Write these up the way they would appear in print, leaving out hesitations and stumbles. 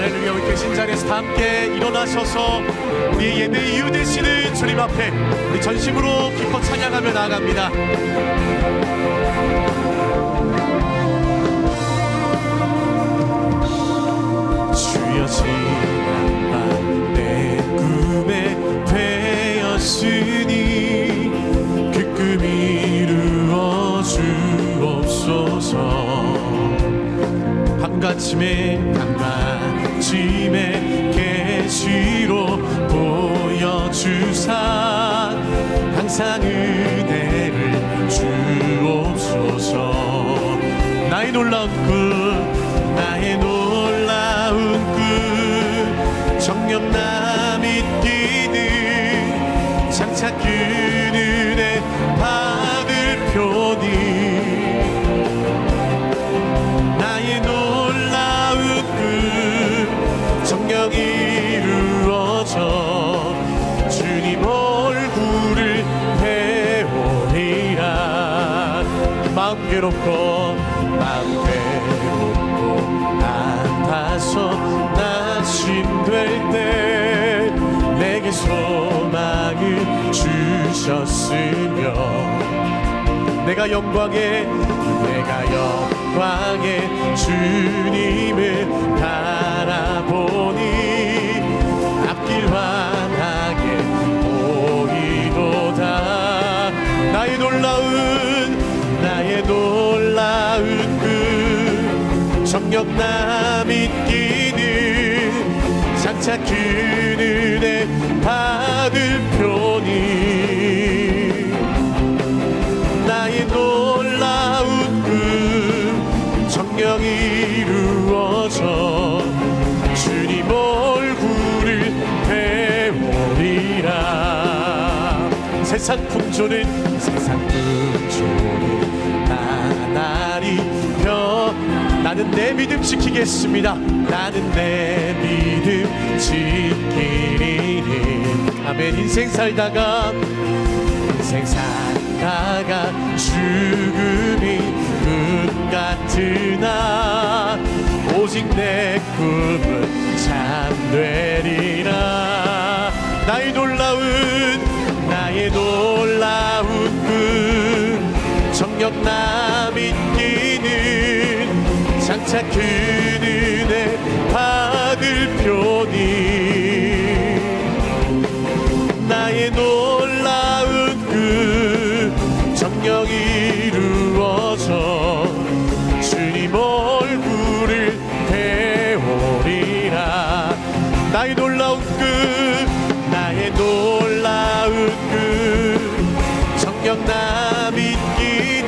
할렐루야. 우리 계신 자리에서 다 함께 일어나셔서 우리의 예배의 이유 되시는 주님 앞에 우리 전심으로 기뻐 찬양하며 나아갑니다. 주여 지난 밤 내 꿈에 되었으니 그 꿈 이루어 주옵소서. 한가침에 계시로 보여주사 항상 은혜를 주옵소서. 나의 놀라운 꿈, 나의 놀라운 꿈, 정녕 나 믿기는 장차 그 은혜 받을 표니. 정녕 이루어져 주님 얼굴을 배우리라. 마음 괴롭고 아파서 낙심될 때 내게 소망을 주셨으며 내가 영광에 주님을 바라보니 앞길 환하게 보이도다. 나의 놀라운 그 정녕 나 믿기는 장차 그 은혜 받을 표니. 나의 놀라운 꿈 정녕 이루어져 주님 얼굴을 배우리라. 세상 풍조는 나날이 펴 나는 내 믿음 지키겠습니다. 나는 내 믿음 지키리니. 아멘. 인생 살다가 죽음이 꿈 같으나 오직 내 꿈은 참되리라. 나의 놀라운 꿈 정녕 나 믿기는 장차 그 은혜 받을 표니. 나의 놀라운 꿈 정녕 이루어져 주님 얼굴을 배우리라. 나의 놀라운 꿈 정녕 나 믿기는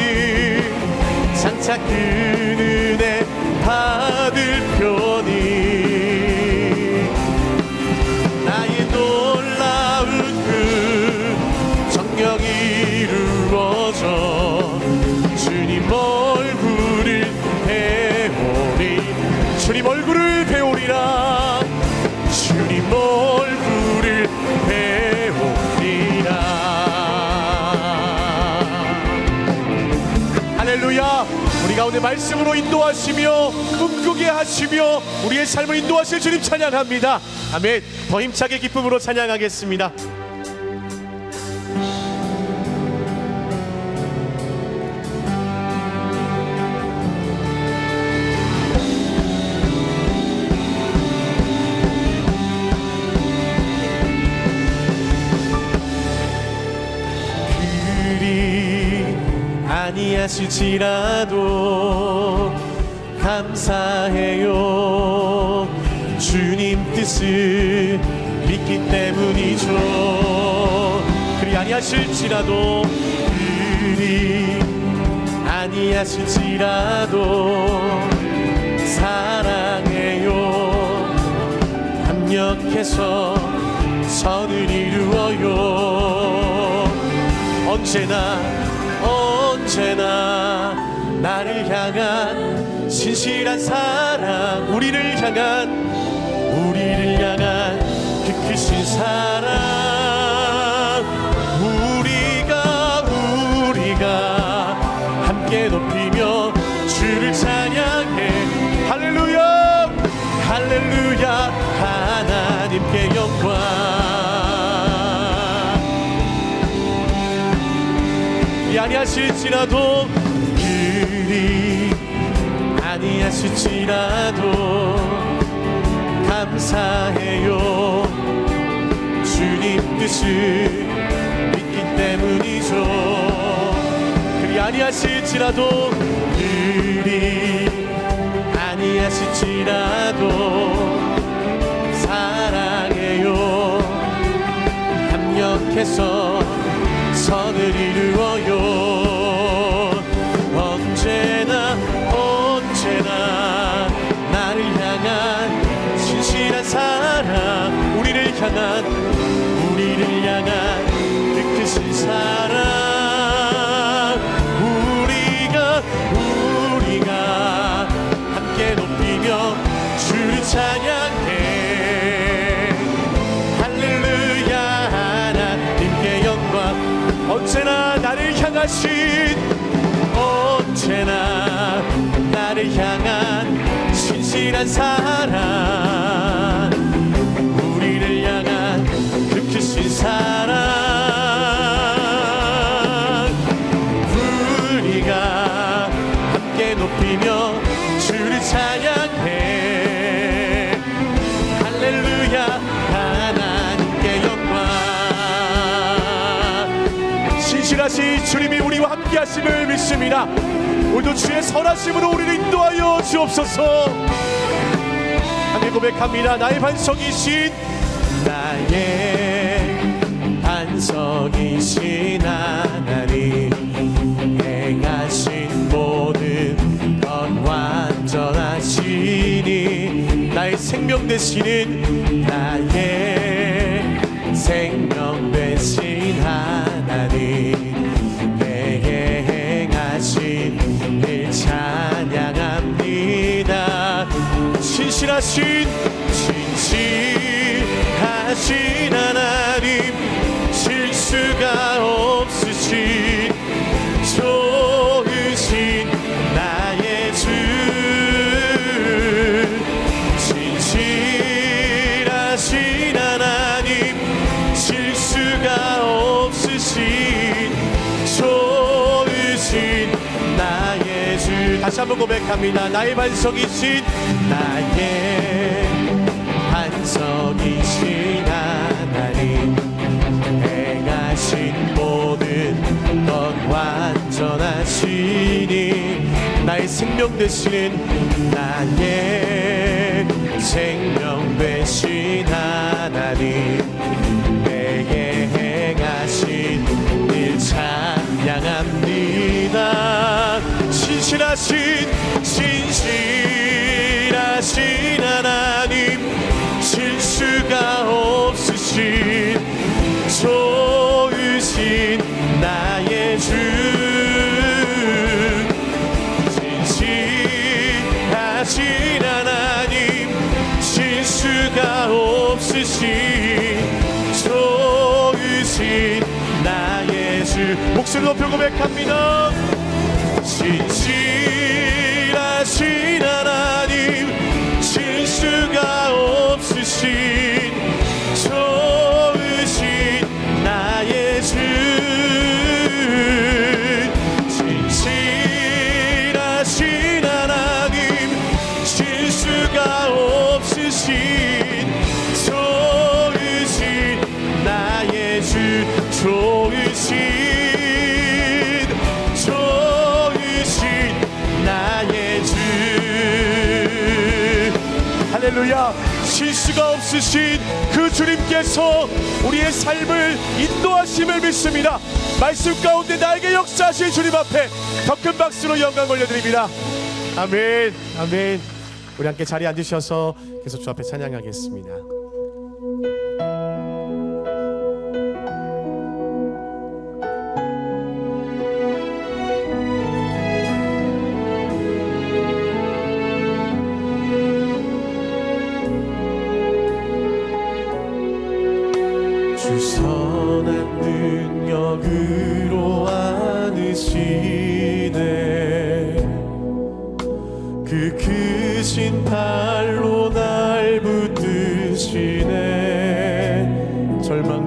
장차 그 은혜 받을 표니. 나의 놀라운 꿈 정녕 이루어져 주님 얼굴을 배우리. 주님 얼굴을 배우리라. 주님 얼굴을 배우리라. 할렐루야. 우리 가운데 말씀으로 인도하시며 꿈꾸게 하시며 우리의 삶을 인도하실 주님 찬양합니다. 아멘. 더 힘차게 기쁨으로 찬양하겠습니다. 아니하실지라도 감사해요. 주님 뜻을 믿기 때문이죠. 그리 아니하실지라도 사랑해요. 합력해서 선을 이루어요. 언제나 나를 향한 신실한 사랑, 우리를 향한 그 크신 사랑. 우리가 함께 높이며 주를 찬양해. 할렐루야. 할렐루야 하나님께 영광. 아니하실지라도 그리 아니하실지라도 감사해요. 주님 뜻을 믿기 때문이죠. 그리 아니하실지라도 그리 아니하실지라도 사랑해요. 합력해서 선을 이루어요. 언제나 나를 향한 신실한 사랑, 우리를 향한 그 크신 사랑, 우리가 함께 높이며 주를 찬양해. 할렐루야 하나님께 영광. 언제나 나를 향한 신실한 사랑, 우리를 향한 그 크신 사랑, 우리가 함께 높이며 주를 찬양해. 할렐루야 하나님께 영광. 신실하신 주님이 우리와 함께 하심을 믿습니다. 오늘도 주의 선하심으로 우리를 인도하여 주옵소서. 함께 고백합니다. 나의 반석이신 하나님, 행하신 모든 것 완전하시니. 나의 생명 되시는 나의 생명 되신 하나님, 일 찬양합니다. 신실하신 하나님, 실수가 없으신 좋으신 나의 주, 신실하신 하나님, 실수가 없으신 좋으신 나의 주. 다시 한번 고백합니다. 나의 반석이신 하나님, 행하신 모든 것 완전하시니. 나의 생명 되시는 나의 생명 되신 하나님, 내게 행하신 일 찬양합니다. 신실하신 하나님, 실수가 없으신 좋으신 나의 주, 신실하신 하나님, 실수가 없으신 좋으신 나의 주. 목소리 높여 고백합니다. 신실하신 하나님, 실수가 없으신 좋으신 나의 주, 신실하신 하나님, 실수가 없으신 좋으신 나의 주, 좋으신 나의 주. 할렐루야. 실수가 없으신 그 주님께서 우리의 삶을 인도하심을 믿습니다. 말씀 가운데 나에게 역사하실 주님 앞에 더 큰 박수로 영광 올려드립니다. 아멘, 아멘. 우리 함께 자리에 앉으셔서 계속 주 앞에 찬양하겠습니다. 주 선한 능력으로 안으시네. 그 크신 팔로 날 붙들어 이끄시네. 절망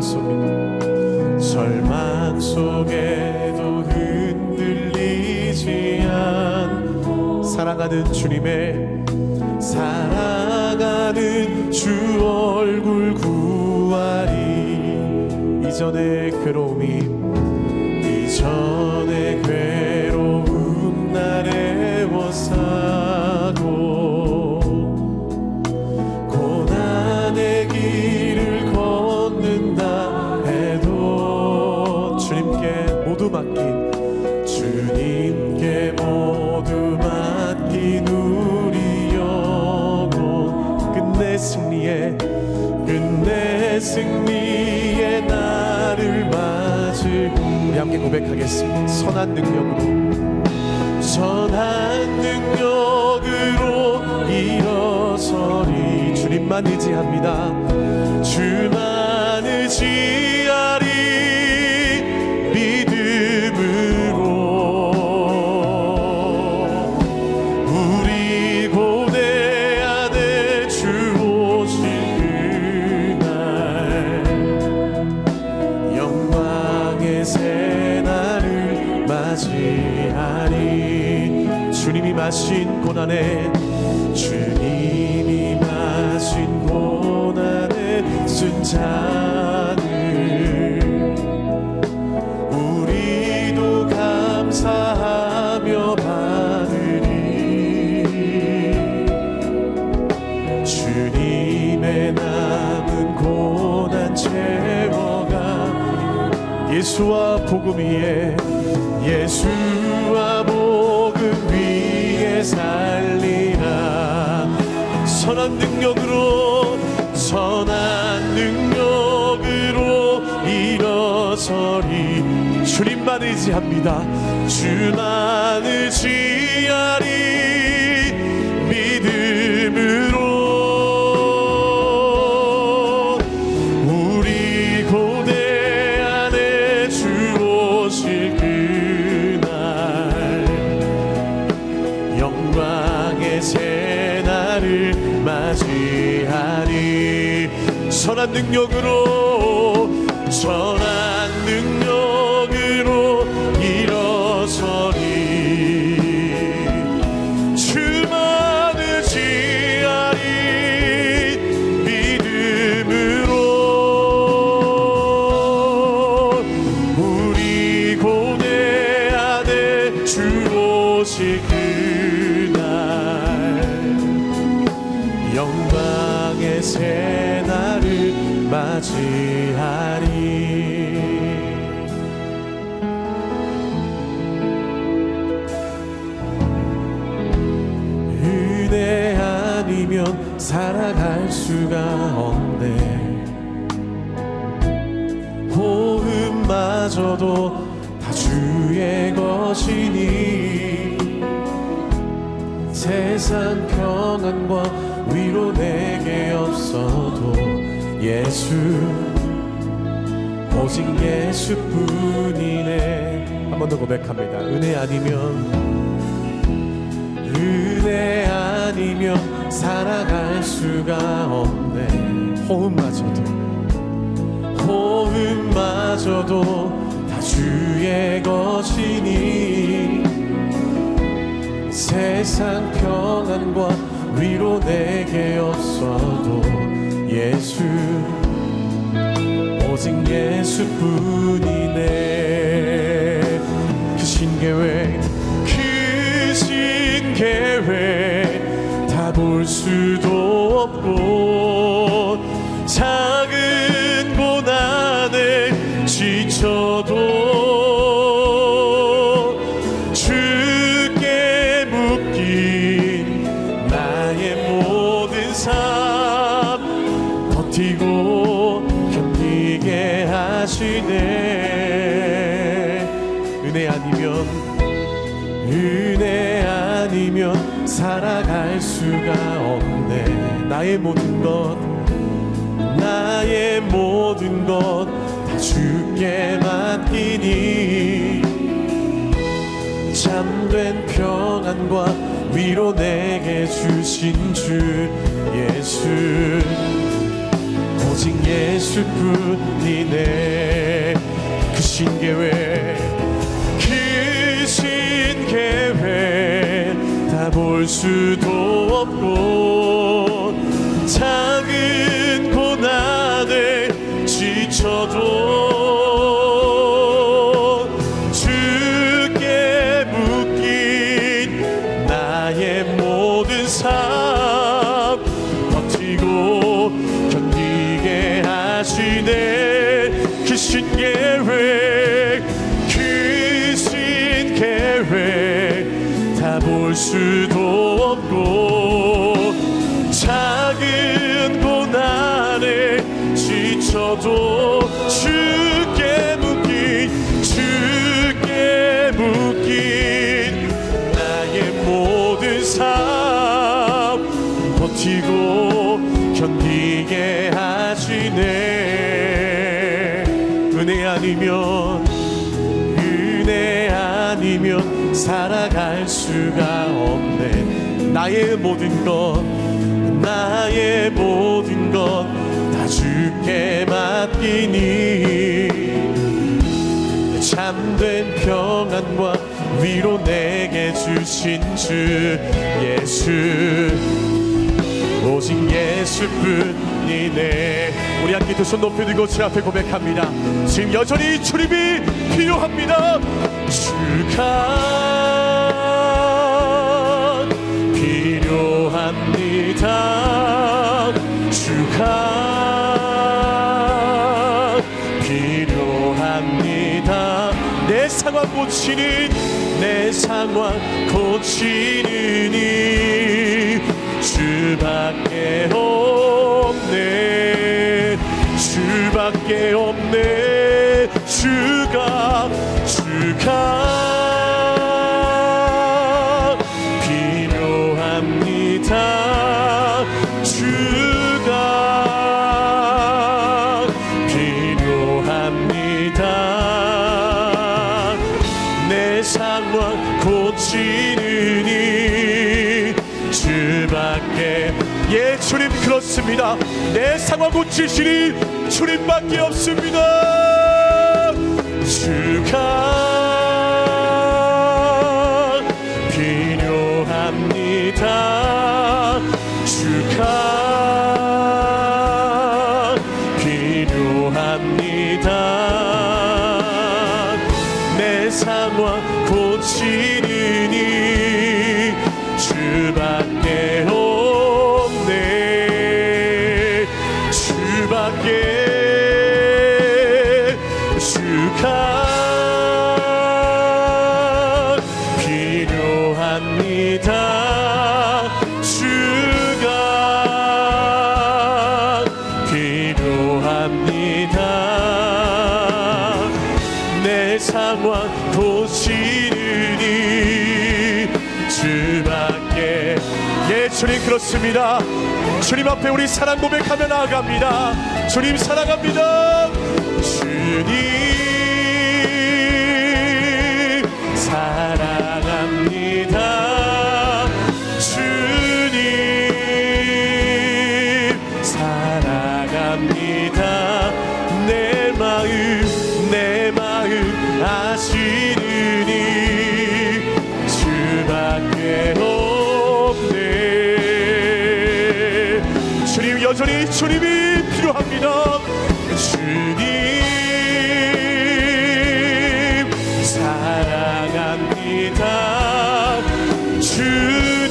속에도 흔들리지 않 사랑하는 주 얼굴 구하리. 이전의 괴로움 날 애워싸고 고난의 길을 걷는다 해도 주님께 모두 맡긴 우리 영혼 끝내 승리의 날을 맞을. 우리 함께 고백하겠습니다. 선한 능력으로 일어서리. 주님만 의지합니다. 주만 의지하리. 믿음으로 우리 고대 안에 주 오실 그날 영광의 새날을 맞이하리. 주님이 마신 고난의 쓴 잔을 우리도 감사하며 받으리. 주님의 남은 고난 채워가 예수와 복음 위에 살리라. 선한 능력으로 일어서리. 주님만 의지합니다. 주만 의지하리. 믿음으로 우리 고대 안에 주 오실 그날 영광의 새날을 맞이하리. 선한 능력으로 일어서리. 주만 의지하리. 믿음으로 우리 고대 안에 주 오실 그날 영광의 새날을 맞이하리. 은혜 아니면 살아갈 수가 없네. 호흡마저도 다 주의 것이니 세상 평안과 위로 내게 없어도 오직 예수뿐이네. 한 번 더 고백합니다. 은혜 아니면 살아갈 수가 없네. 호흡마저도 다 주의 것이니 세상 평안과 위로 내게 없어도 오직 예수뿐이네. 그 신계획 다 볼 수도 없고 작은 고난에 지쳐도 주께 묶인 나의 모든 삶 버티고 견디게 하시네. 은혜 아니면 살아갈 수가 없네. 나의 모든 것 다 주께 맡기니 참된 평안과 위로 내게 주신 주 예수뿐이네. 그 신계획 다 볼 수도 없고 작은 고난에 지쳐도 주께 묶인 나의 모든 삶 버티고 견디게 하시네. 그 신계획 다 볼 수도 없고 작은 고난에 지쳐도 주께 묶인 나의 모든 삶 버티고 견디게 하시네. 은혜 아니면 살아갈 수가 없네. 나의 모든 것 다 주께 맡기니 참된 평안과 위로 내게 주신 주 예수 오직 예수뿐이네. 우리 함께 두 손 높이 들고 주 앞에 고백합니다. 지금 여전히 주님이 필요합니다. 주가 필요합니다. 주가 필요합니다. 내 상황 고치는 이 주밖에 없네. 주가 필요합니다. 주가 필요합니다. 내 상황 고치는 이 주밖에. 예, 주님 그렇습니다. 내 상황 고치시니 주님밖에 없습니다. 주가 필요합니다. 주가 필요합니다. 내 상황 고치는 이 주밖에 없네. 주가 필요합니다. 주가 필요합니다. 내 상황 고치는 이 주밖에. 예, 주님 그렇습니다. 주님 앞에 우리 사랑 고백하며 나아갑니다. 주님 사랑합니다. 주님 사랑합니다. 주님 사랑합니다. 내 마음 아시느니 주밖에 없네. 주님 여전히 주님이 필요합니다. 주님 사랑합니다. 주님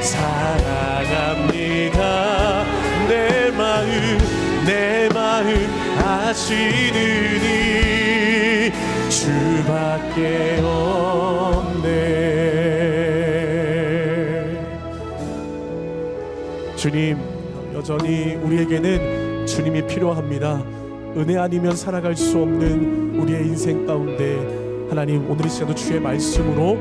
사랑합니다. 내 마음 아시느니 주밖에 없네. 주님 여전히 우리에게는 주님이 필요합니다. 은혜 아니면 살아갈 수 없는 우리의 인생 가운데 하나님 오늘 이 시간도 주의 말씀으로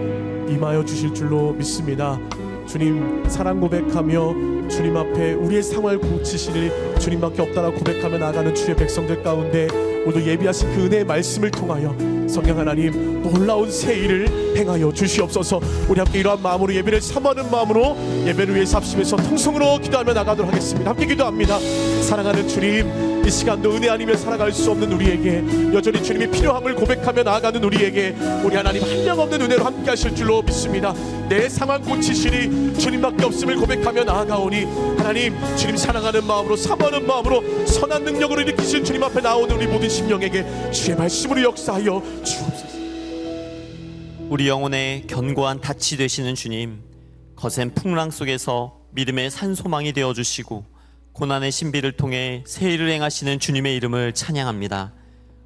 임하여 주실 줄로 믿습니다. 주님 사랑 고백하며 주님 앞에 우리의 상황을 고치시니 주님밖에 없다라고 고백하며 나가는 주의 백성들 가운데 오늘 예비하신 그 은혜의 말씀을 통하여 성령 하나님 놀라운 새 일을 행하여 주시옵소서. 우리 함께 이러한 마음으로 예배를 사모하는 마음으로 예배를 위해서 합심해서 통성으로 기도하며 나가도록 하겠습니다. 함께 기도합니다. 사랑하는 주님, 이 시간도 은혜 아니면 살아갈 수 없는 우리에게, 여전히 주님이 필요함을 고백하며 나아가는 우리에게 우리 하나님 한량없는 은혜로 함께 하실 줄로 믿습니다. 내 상황 고치시니 주님밖에 없음을 고백하며 나아가오니 하나님, 주님 사랑하는 마음으로 사모하는 마음으로 선한 능력으로 일으키신 주님 앞에 나오는 우리 모든 심령에게 주의 말씀으로 역사하여 주옵소서. 우리 영혼의 견고한 닻이 되시는 주님, 거센 풍랑 속에서 믿음의 산소망이 되어주시고 고난의 신비를 통해 새 일을 행하시는 주님의 이름을 찬양합니다.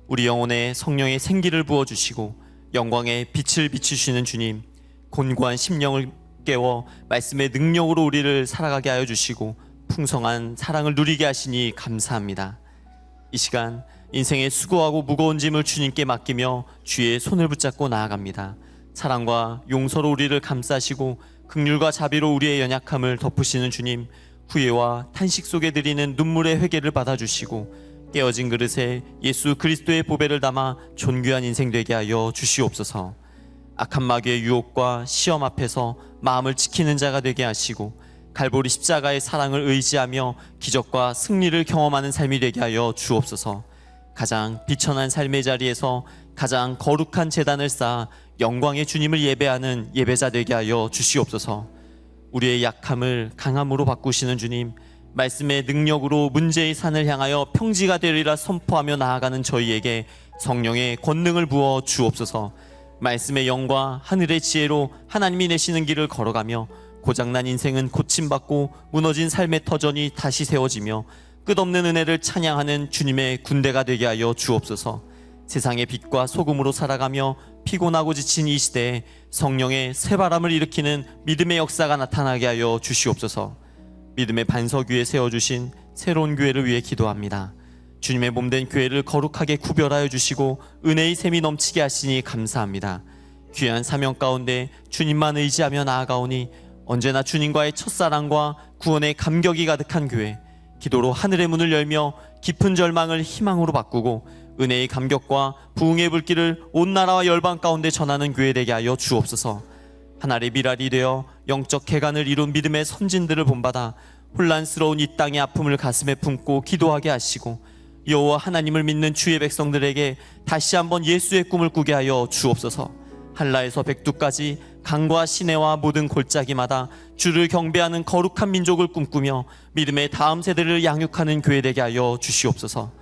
우리 영혼에 성령의 생기를 부어주시고 영광의 빛을 비추시는 주님, 곤고한 심령을 깨워 말씀의 능력으로 우리를 살아가게 하여 주시고 풍성한 사랑을 누리게 하시니 감사합니다. 이 시간 인생의 수고하고 무거운 짐을 주님께 맡기며 주의 손을 붙잡고 나아갑니다. 사랑과 용서로 우리를 감싸시고 긍휼과 자비로 우리의 연약함을 덮으시는 주님, 후회와 탄식 속에 드리는 눈물의 회개를 받아주시고 깨어진 그릇에 예수 그리스도의 보배를 담아 존귀한 인생 되게 하여 주시옵소서. 악한 마귀의 유혹과 시험 앞에서 마음을 지키는 자가 되게 하시고 갈보리 십자가의 사랑을 의지하며 기적과 승리를 경험하는 삶이 되게 하여 주옵소서. 가장 비천한 삶의 자리에서 가장 거룩한 제단을 쌓아 영광의 주님을 예배하는 예배자 되게 하여 주시옵소서. 우리의 약함을 강함으로 바꾸시는 주님, 말씀의 능력으로 문제의 산을 향하여 평지가 되리라 선포하며 나아가는 저희에게 성령의 권능을 부어 주옵소서. 말씀의 영과 하늘의 지혜로 하나님이 내시는 길을 걸어가며 고장난 인생은 고침받고 무너진 삶의 터전이 다시 세워지며 끝없는 은혜를 찬양하는 주님의 군대가 되게 하여 주옵소서. 세상의 빛과 소금으로 살아가며 피곤하고 지친 이 시대에 성령의 새바람을 일으키는 믿음의 역사가 나타나게 하여 주시옵소서. 믿음의 반석 위에 세워주신 새로운 교회를 위해 기도합니다. 주님의 몸된 교회를 거룩하게 구별하여 주시고 은혜의 샘이 넘치게 하시니 감사합니다. 귀한 사명 가운데 주님만 의지하며 나아가오니 언제나 주님과의 첫사랑과 구원의 감격이 가득한 교회, 기도로 하늘의 문을 열며 깊은 절망을 희망으로 바꾸고 은혜의 감격과 부흥의 불길을 온 나라와 열방 가운데 전하는 교회 되게 하여 주옵소서. 하나의 미랄이 되어 영적 개간을 이룬 믿음의 선진들을 본받아 혼란스러운 이 땅의 아픔을 가슴에 품고 기도하게 하시고 여호와 하나님을 믿는 주의 백성들에게 다시 한번 예수의 꿈을 꾸게 하여 주옵소서. 한라에서 백두까지 강과 시내와 모든 골짜기마다 주를 경배하는 거룩한 민족을 꿈꾸며 믿음의 다음 세대를 양육하는 교회 되게 하여 주시옵소서.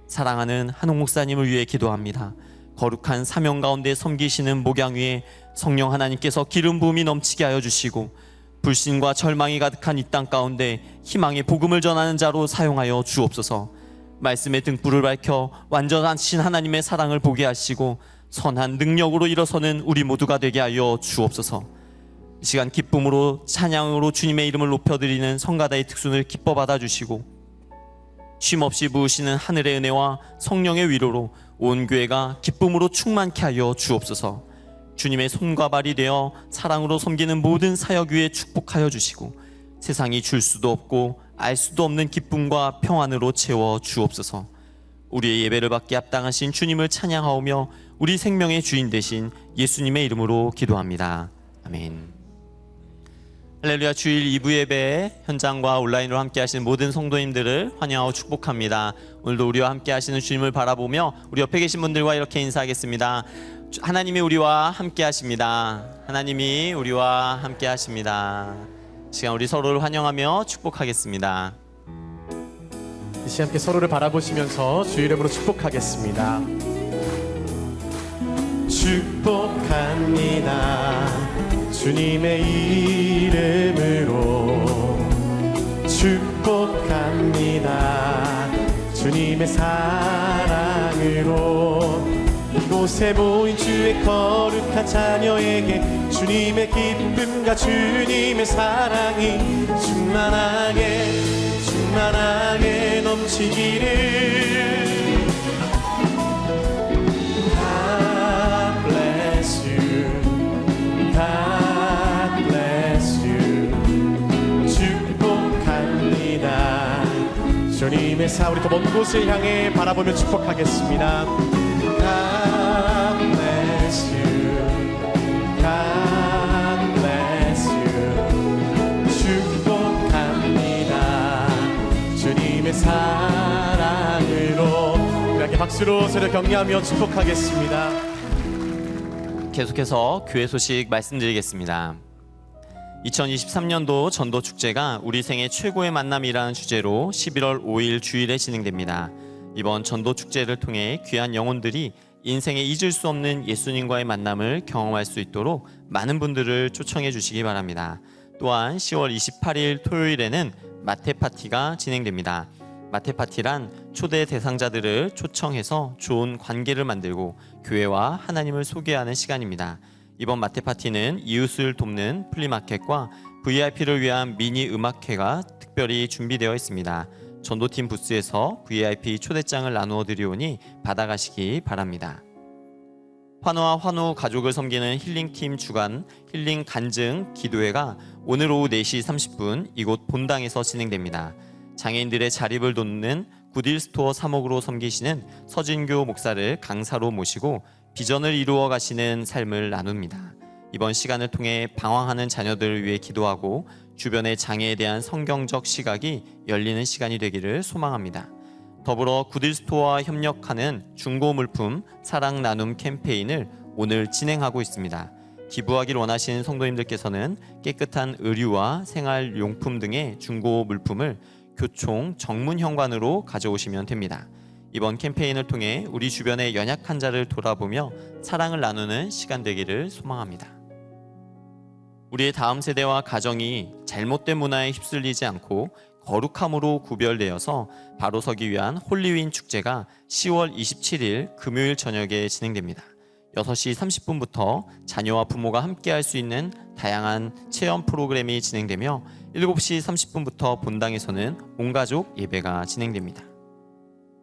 사랑하는 한옥 목사님을 위해 기도합니다. 거룩한 사명 가운데 섬기시는 목양 위에 성령 하나님께서 기름 부음이 넘치게 하여 주시고 불신과 절망이 가득한 이 땅 가운데 희망의 복음을 전하는 자로 사용하여 주옵소서. 말씀의 등불을 밝혀 완전하신 하나님의 사랑을 보게 하시고 선한 능력으로 일어서는 우리 모두가 되게 하여 주옵소서. 이 시간 기쁨으로 찬양으로 주님의 이름을 높여드리는 성가다의 특순을 기뻐 받아주시고 쉼없이 부으시는 하늘의 은혜와 성령의 위로로 온 교회가 기쁨으로 충만케 하여 주옵소서. 주님의 손과 발이 되어 사랑으로 섬기는 모든 사역 위에 축복하여 주시고 세상이 줄 수도 없고 알 수도 없는 기쁨과 평안으로 채워 주옵소서. 우리의 예배를 받기 합당하신 주님을 찬양하오며 우리 생명의 주인 되신 예수님의 이름으로 기도합니다. 아멘. 할렐루야. 주일 2부 예배 현장과 온라인으로 함께 하시는 모든 성도님들을 환영하고 축복합니다. 오늘도 우리와 함께 하시는 주님을 바라보며 우리 옆에 계신 분들과 이렇게 인사하겠습니다. 하나님이 우리와 함께 하십니다. 하나님이 우리와 함께 하십니다. 이 시간 우리 서로를 환영하며 축복하겠습니다. 이 시간 함께 서로를 바라보시면서 주 이름으로 축복하겠습니다. 축복합니다. 주님의 이름으로 축복합니다. 주님의 사랑으로 이곳에 모인 주의 거룩한 자녀에게 주님의 기쁨과 주님의 사랑이 충만하게 넘치기를. God bless you, God bless you. 축복합니다. 주님의 우리 더 먼 곳을 향해 바라보며 축복하겠습니다. God bless you, God bless you. 축복합니다. 주님의 사랑으로 이렇게 박수로 서로 격려하며 축복하겠습니다. 계속해서 교회 소식 말씀드리겠습니다. 2023년도 전도축제가 우리 생의 최고의 만남이라는 주제로 11월 5일 주일에 진행됩니다. 이번 전도축제를 통해 귀한 영혼들이 인생에 잊을 수 없는 예수님과의 만남을 경험할 수 있도록 많은 분들을 초청해 주시기 바랍니다. 또한 10월 28일 토요일에는 마테파티가 진행됩니다. 마테파티란 초대 대상자들을 초청해서 좋은 관계를 만들고 교회와 하나님을 소개하는 시간입니다. 이번 마테파티는 이웃을 돕는 플리마켓과 VIP를 위한 미니 음악회가 특별히 준비되어 있습니다. 전도팀 부스에서 VIP 초대장을 나누어 드리오니 받아가시기 바랍니다. 환우와 환우 가족을 섬기는 힐링팀 주간 힐링 간증 기도회가 오늘 오후 4시 30분 이곳 본당에서 진행됩니다. 장애인들의 자립을 돕는 굿일스토어 사목으로 섬기시는 서진교 목사를 강사로 모시고 비전을 이루어 가시는 삶을 나눕니다. 이번 시간을 통해 방황하는 자녀들을 위해 기도하고 주변의 장애에 대한 성경적 시각이 열리는 시간이 되기를 소망합니다. 더불어 굿일스토어와 협력하는 중고 물품 사랑 나눔 캠페인을 오늘 진행하고 있습니다. 기부하기를 원하시는 성도님들께서는 깨끗한 의류와 생활용품 등의 중고 물품을 교총 정문현관으로 가져오시면 됩니다. 이번 캠페인을 통해 우리 주변의 연약한 자를 돌아보며 사랑을 나누는 시간 되기를 소망합니다. 우리의 다음 세대와 가정이 잘못된 문화에 휩쓸리지 않고 거룩함으로 구별되어서 바로 서기 위한 홀리윈 축제가 10월 27일 금요일 저녁에 진행됩니다. 6시 30분부터 자녀와 부모가 함께 할 수 있는 다양한 체험 프로그램이 진행되며 7시 30분부터 본당에서는 온가족 예배가 진행됩니다.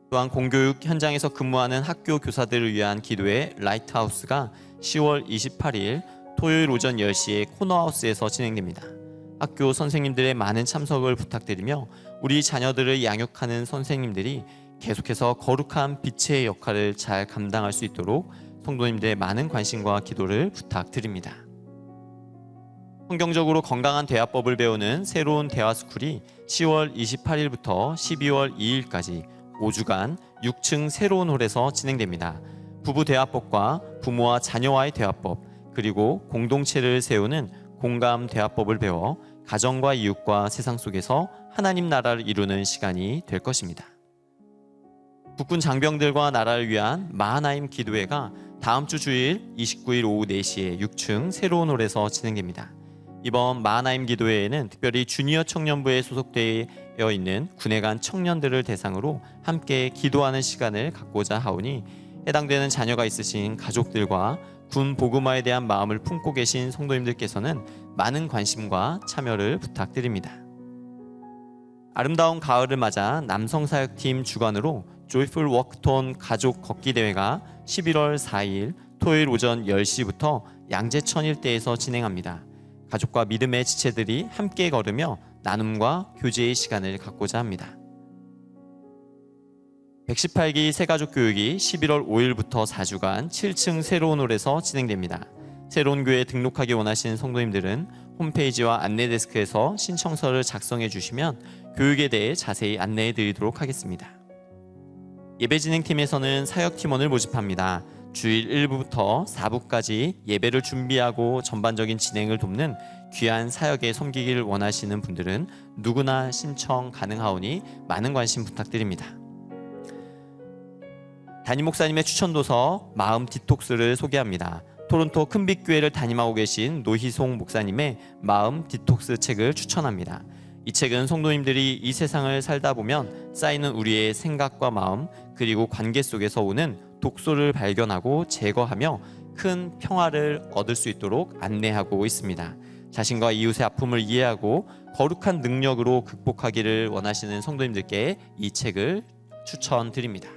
또한 공교육 현장에서 근무하는 학교 교사들을 위한 기도회 라이트하우스가 10월 28일 토요일 오전 10시에 코너하우스에서 진행됩니다. 학교 선생님들의 많은 참석을 부탁드리며 우리 자녀들을 양육하는 선생님들이 계속해서 거룩한 빛의 역할을 잘 감당할 수 있도록 성도님들의 많은 관심과 기도를 부탁드립니다. 성경적으로 건강한 대화법을 배우는 새로운 대화스쿨이 10월 28일부터 12월 2일까지 5주간 6층 새로운 홀에서 진행됩니다. 부부 대화법과 부모와 자녀와의 대화법, 그리고 공동체를 세우는 공감 대화법을 배워 가정과 이웃과 세상 속에서 하나님 나라를 이루는 시간이 될 것입니다. 국군 장병들과 나라를 위한 마하나임 기도회가 다음 주 주일 29일 오후 4시에 6층 새로운 홀에서 진행됩니다. 이번 마하나임 기도회에는 특별히 주니어 청년부에 소속되어 있는 군에 간 청년들을 대상으로 함께 기도하는 시간을 갖고자 하오니 해당되는 자녀가 있으신 가족들과 군 복음화에 대한 마음을 품고 계신 성도님들께서는 많은 관심과 참여를 부탁드립니다. 아름다운 가을을 맞아 남성사역팀 주관으로 조이풀 워크톤 가족 걷기 대회가 11월 4일 토요일 오전 10시부터 양재천 일대에서 진행합니다. 가족과 믿음의 지체들이 함께 걸으며 나눔과 교제의 시간을 갖고자 합니다. 118기 새가족 교육이 11월 5일부터 4주간 7층 새로운 홀에서 진행됩니다. 새로운 교회에 등록하기 원하시는 성도님들은 홈페이지와 안내데스크에서 신청서를 작성해 주시면 교육에 대해 자세히 안내해 드리도록 하겠습니다. 예배진행팀에서는 사역팀원을 모집합니다. 주일 1부부터 4부까지 예배를 준비하고 전반적인 진행을 돕는 귀한 사역에 섬기기를 원하시는 분들은 누구나 신청 가능하오니 많은 관심 부탁드립니다. 담임 목사님의 추천도서 마음 디톡스를 소개합니다. 토론토 큰빛교회를 담임하고 계신 노희송 목사님의 마음 디톡스 책을 추천합니다. 이 책은 성도님들이 이 세상을 살다 보면 쌓이는 우리의 생각과 마음 그리고 관계 속에서 오는 독소를 발견하고 제거하며 큰 평화를 얻을 수 있도록 안내하고 있습니다. 자신과 이웃의 아픔을 이해하고 거룩한 능력으로 극복하기를 원하시는 성도님들께 이 책을 추천드립니다.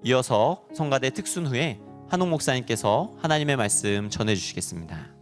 이어서 성가대 특순 후에 한옥 목사님께서 하나님의 말씀 전해주시겠습니다.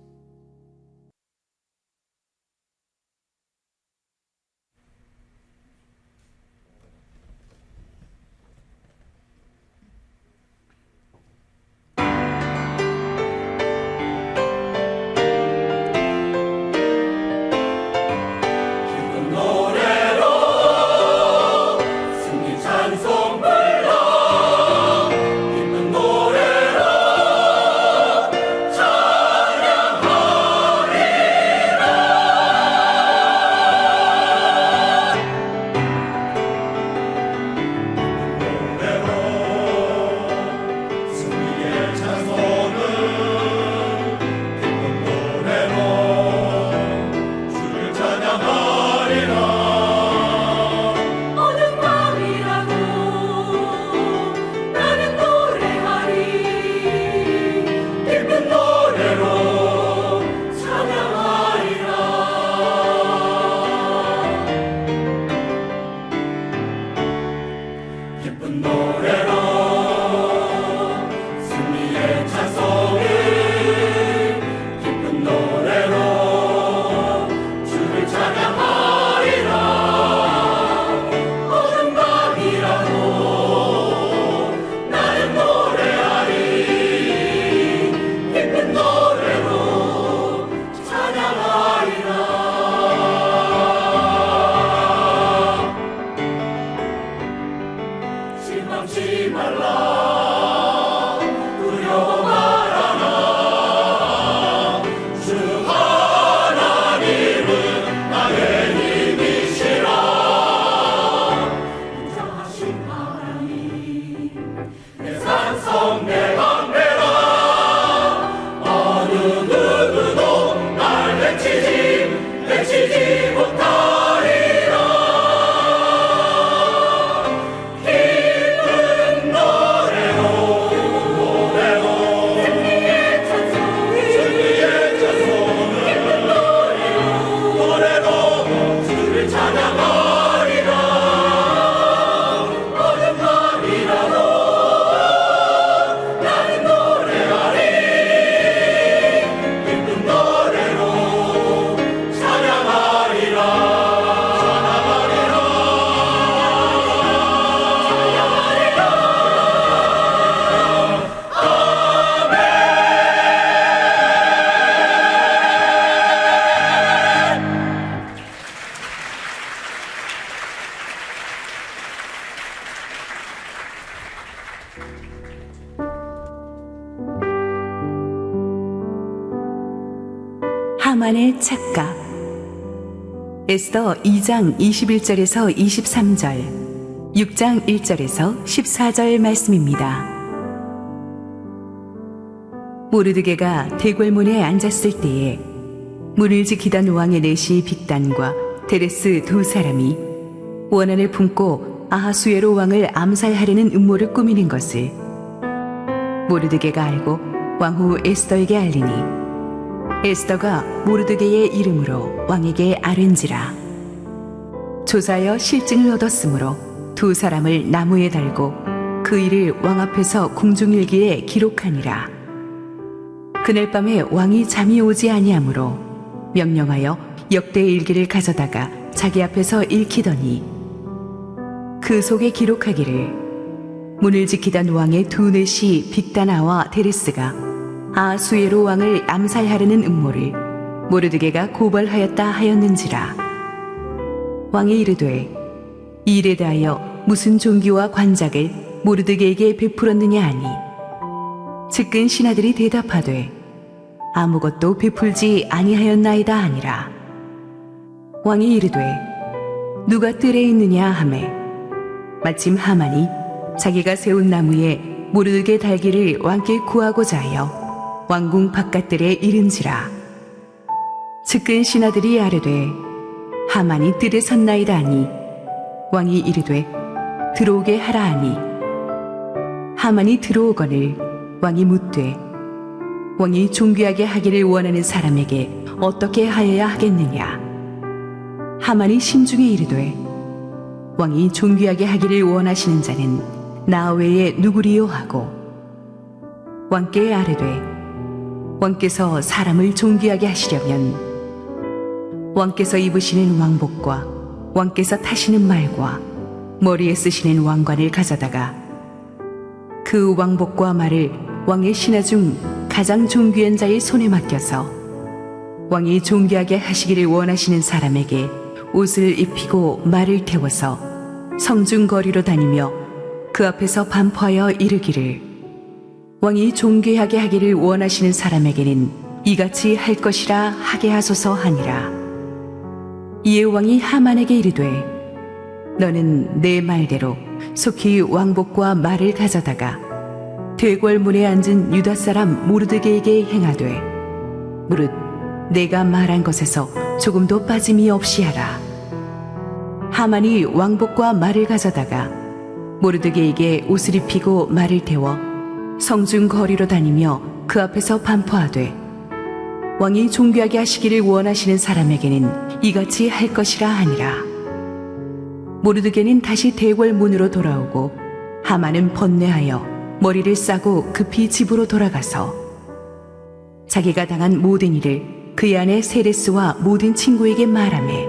하만의 착각. 에스더 2장 21절에서 23절, 6장 1절에서 14절 말씀입니다. 모르드게가 대궐문에 앉았을 때에 문을 지키던 왕의 내시 빅단과 데레스 두 사람이 원한을 품고 아하수에로 왕을 암살하려는 음모를 꾸미는 것을 모르드게가 알고 왕후 에스더에게 알리니 에스더가 모르드게의 이름으로 왕에게 아른지라. 조사하여 실증을 얻었으므로 두 사람을 나무에 달고 그 일을 왕 앞에서 궁중일기에 기록하니라. 그날 밤에 왕이 잠이 오지 아니하므로 명령하여 역대 일기를 가져다가 자기 앞에서 읽히더니 그 속에 기록하기를 문을 지키던 왕의 두 넷이 빅다나와 데레스가 아하수에로 왕을 암살하려는 음모를 모르드게가 고발하였다 하였는지라. 왕이 이르되 이 일에 대하여 무슨 종기와 관작을 모르드게에게 베풀었느냐 하니 측근 신하들이 대답하되 아무것도 베풀지 아니하였나이다 하니라. 왕이 이르되 누가 뜰에 있느냐 하매 마침 하만이 자기가 세운 나무에 모르드게 달기를 왕께 구하고자 하여 왕궁 바깥들에 이른지라. 측근 신하들이 아뢰되 하만이 뜰에 섰나이다 하니 왕이 이르되 들어오게 하라 하니 하만이 들어오거늘 왕이 묻되 왕이 존귀하게 하기를 원하는 사람에게 어떻게 하여야 하겠느냐. 하만이 심중에 이르되 왕이 존귀하게 하기를 원하시는 자는 나 외에 누구리요 하고 왕께 아뢰되 왕께서 사람을 존귀하게 하시려면 왕께서 입으시는 왕복과 왕께서 타시는 말과 머리에 쓰시는 왕관을 가져다가 그 왕복과 말을 왕의 신하 중 가장 존귀한 자의 손에 맡겨서 왕이 존귀하게 하시기를 원하시는 사람에게 옷을 입히고 말을 태워서 성중 거리로 다니며 그 앞에서 반포하여 이르기를 왕이 존귀하게 하기를 원하시는 사람에게는 이같이 할 것이라 하게 하소서 하니라. 이에 왕이 하만에게 이르되 너는 내 말대로 속히 왕복과 말을 가져다가 대궐문에 앉은 유다 사람 모르드게에게 행하되 무릇 내가 말한 것에서 조금도 빠짐이 없이 하라. 하만이 왕복과 말을 가져다가 모르드게에게 옷을 입히고 말을 태워 성중 거리로 다니며 그 앞에서 반포하되 왕이 존귀하게 하시기를 원하시는 사람에게는 이같이 할 것이라 하니라. 모르드게는 다시 대궐문으로 돌아오고 하만은 번뇌하여 머리를 싸고 급히 집으로 돌아가서 자기가 당한 모든 일을 그의 아내 세레스와 모든 친구에게 말하매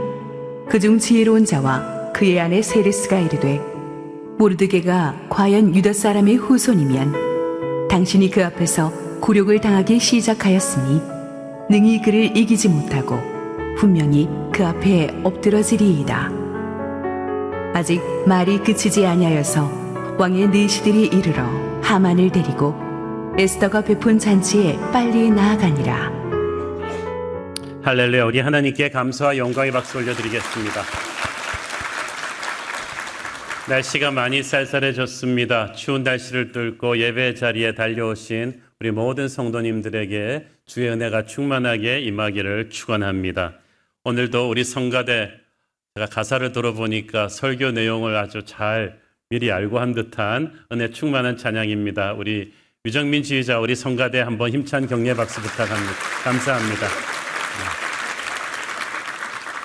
그중 지혜로운 자와 그의 아내 세레스가 이르되 모르드게가 과연 유다 사람의 후손이면 당신이 그 앞에서 굴욕을 당하기 시작하였으니 능히 그를 이기지 못하고 분명히 그 앞에 엎드러지리이다. 아직 말이 그치지 아니하여서 왕의 내시들이 이르러 하만을 데리고 에스더가 베푼 잔치에 빨리 나아가니라. 할렐루야. 우리 하나님께 감사와 영광의 박수 올려드리겠습니다. 날씨가 많이 쌀쌀해졌습니다. 추운 날씨를 뚫고 예배 자리에 달려오신 우리 모든 성도님들에게 주의 은혜가 충만하게 임하기를 축원합니다. 오늘도 우리 성가대 제가 가사를 들어보니까 설교 내용을 아주 잘 미리 알고 한 듯한 은혜 충만한 찬양입니다. 우리 유정민 지휘자 우리 성가대 한번 힘찬 격려 박수 부탁합니다. 감사합니다.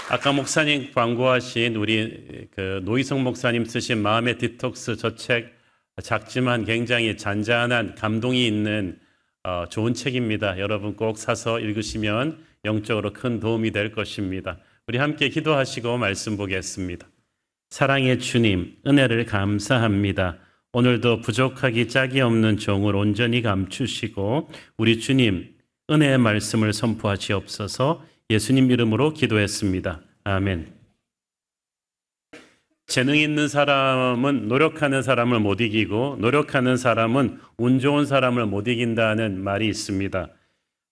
아까 목사님 광고하신 우리 노희성 목사님 쓰신 마음의 디톡스 저 책 작지만 굉장히 잔잔한 감동이 있는 좋은 책입니다. 여러분 꼭 사서 읽으시면 영적으로 큰 도움이 될 것입니다. 우리 함께 기도하시고 말씀 보겠습니다. 사랑의 주님, 은혜를 감사합니다. 오늘도 부족하기 짝이 없는 종을 온전히 감추시고 우리 주님 은혜의 말씀을 선포하시옵소서. 예수님 이름으로 기도했습니다. 아멘. 재능 있는 사람은 노력하는 사람을 못 이기고 노력하는 사람은 운 좋은 사람을 못 이긴다는 말이 있습니다.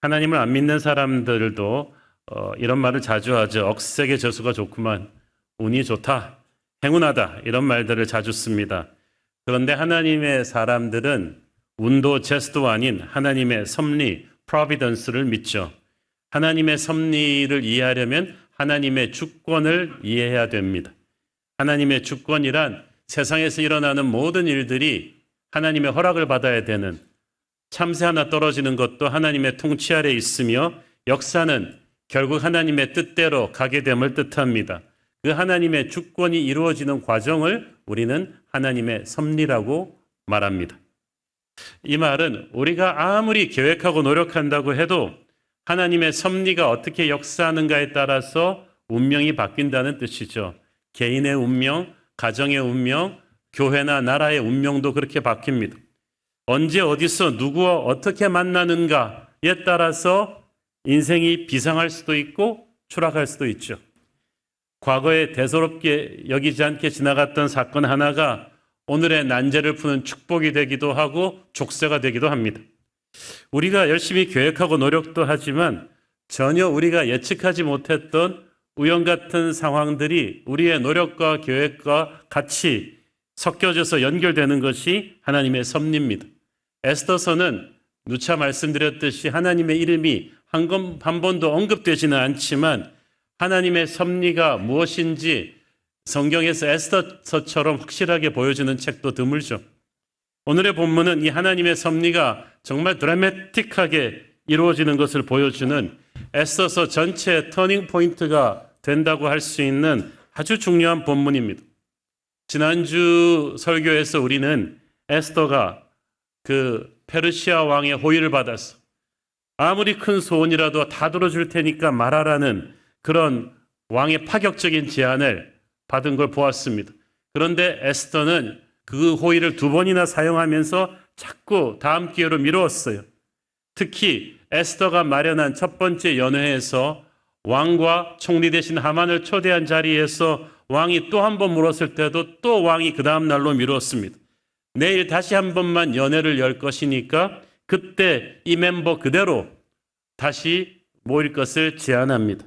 하나님을 안 믿는 사람들도 이런 말을 자주 하죠. 억색의 저수가 좋구만, 운이 좋다, 행운하다, 이런 말들을 자주 씁니다. 그런데 하나님의 사람들은 운도 제스도 아닌 하나님의 섭리, providence를 믿죠. 하나님의 섭리를 이해하려면 하나님의 주권을 이해해야 됩니다. 하나님의 주권이란 세상에서 일어나는 모든 일들이 하나님의 허락을 받아야 되는, 참새 하나 떨어지는 것도 하나님의 통치 아래 있으며 역사는 결국 하나님의 뜻대로 가게 됨을 뜻합니다. 그 하나님의 주권이 이루어지는 과정을 우리는 하나님의 섭리라고 말합니다. 이 말은 우리가 아무리 계획하고 노력한다고 해도 하나님의 섭리가 어떻게 역사하는가에 따라서 운명이 바뀐다는 뜻이죠. 개인의 운명, 가정의 운명, 교회나 나라의 운명도 그렇게 바뀝니다. 언제 어디서 누구와 어떻게 만나는가에 따라서 인생이 비상할 수도 있고 추락할 수도 있죠. 과거에 대수롭게 여기지 않게 지나갔던 사건 하나가 오늘의 난제를 푸는 축복이 되기도 하고 족쇄가 되기도 합니다. 우리가 열심히 계획하고 노력도 하지만 전혀 우리가 예측하지 못했던 우연 같은 상황들이 우리의 노력과 계획과 같이 섞여져서 연결되는 것이 하나님의 섭리입니다. 에스더서는 누차 말씀드렸듯이 하나님의 이름이 한 번도 언급되지는 않지만 하나님의 섭리가 무엇인지 성경에서 에스더서처럼 확실하게 보여주는 책도 드물죠. 오늘의 본문은 이 하나님의 섭리가 정말 드라마틱하게 이루어지는 것을 보여주는 에스더서 전체의 터닝 포인트가 된다고 할 수 있는 아주 중요한 본문입니다. 지난주 설교에서 우리는 에스더가 그 페르시아 왕의 호의를 받아서 아무리 큰 소원이라도 다 들어줄 테니까 말하라는 그런 왕의 파격적인 제안을 받은 걸 보았습니다. 그런데 에스더는 그 호의를 2번이나 사용하면서 자꾸 다음 기회로 미루었어요. 특히 에스더가 마련한 첫 번째 연회에서 왕과 총리 대신 하만을 초대한 자리에서 왕이 또 한 번 물었을 때도 또 왕이 그 다음 날로 미루었습니다. 내일 다시 한 번만 연회를 열 것이니까 그때 이 멤버 그대로 다시 모일 것을 제안합니다.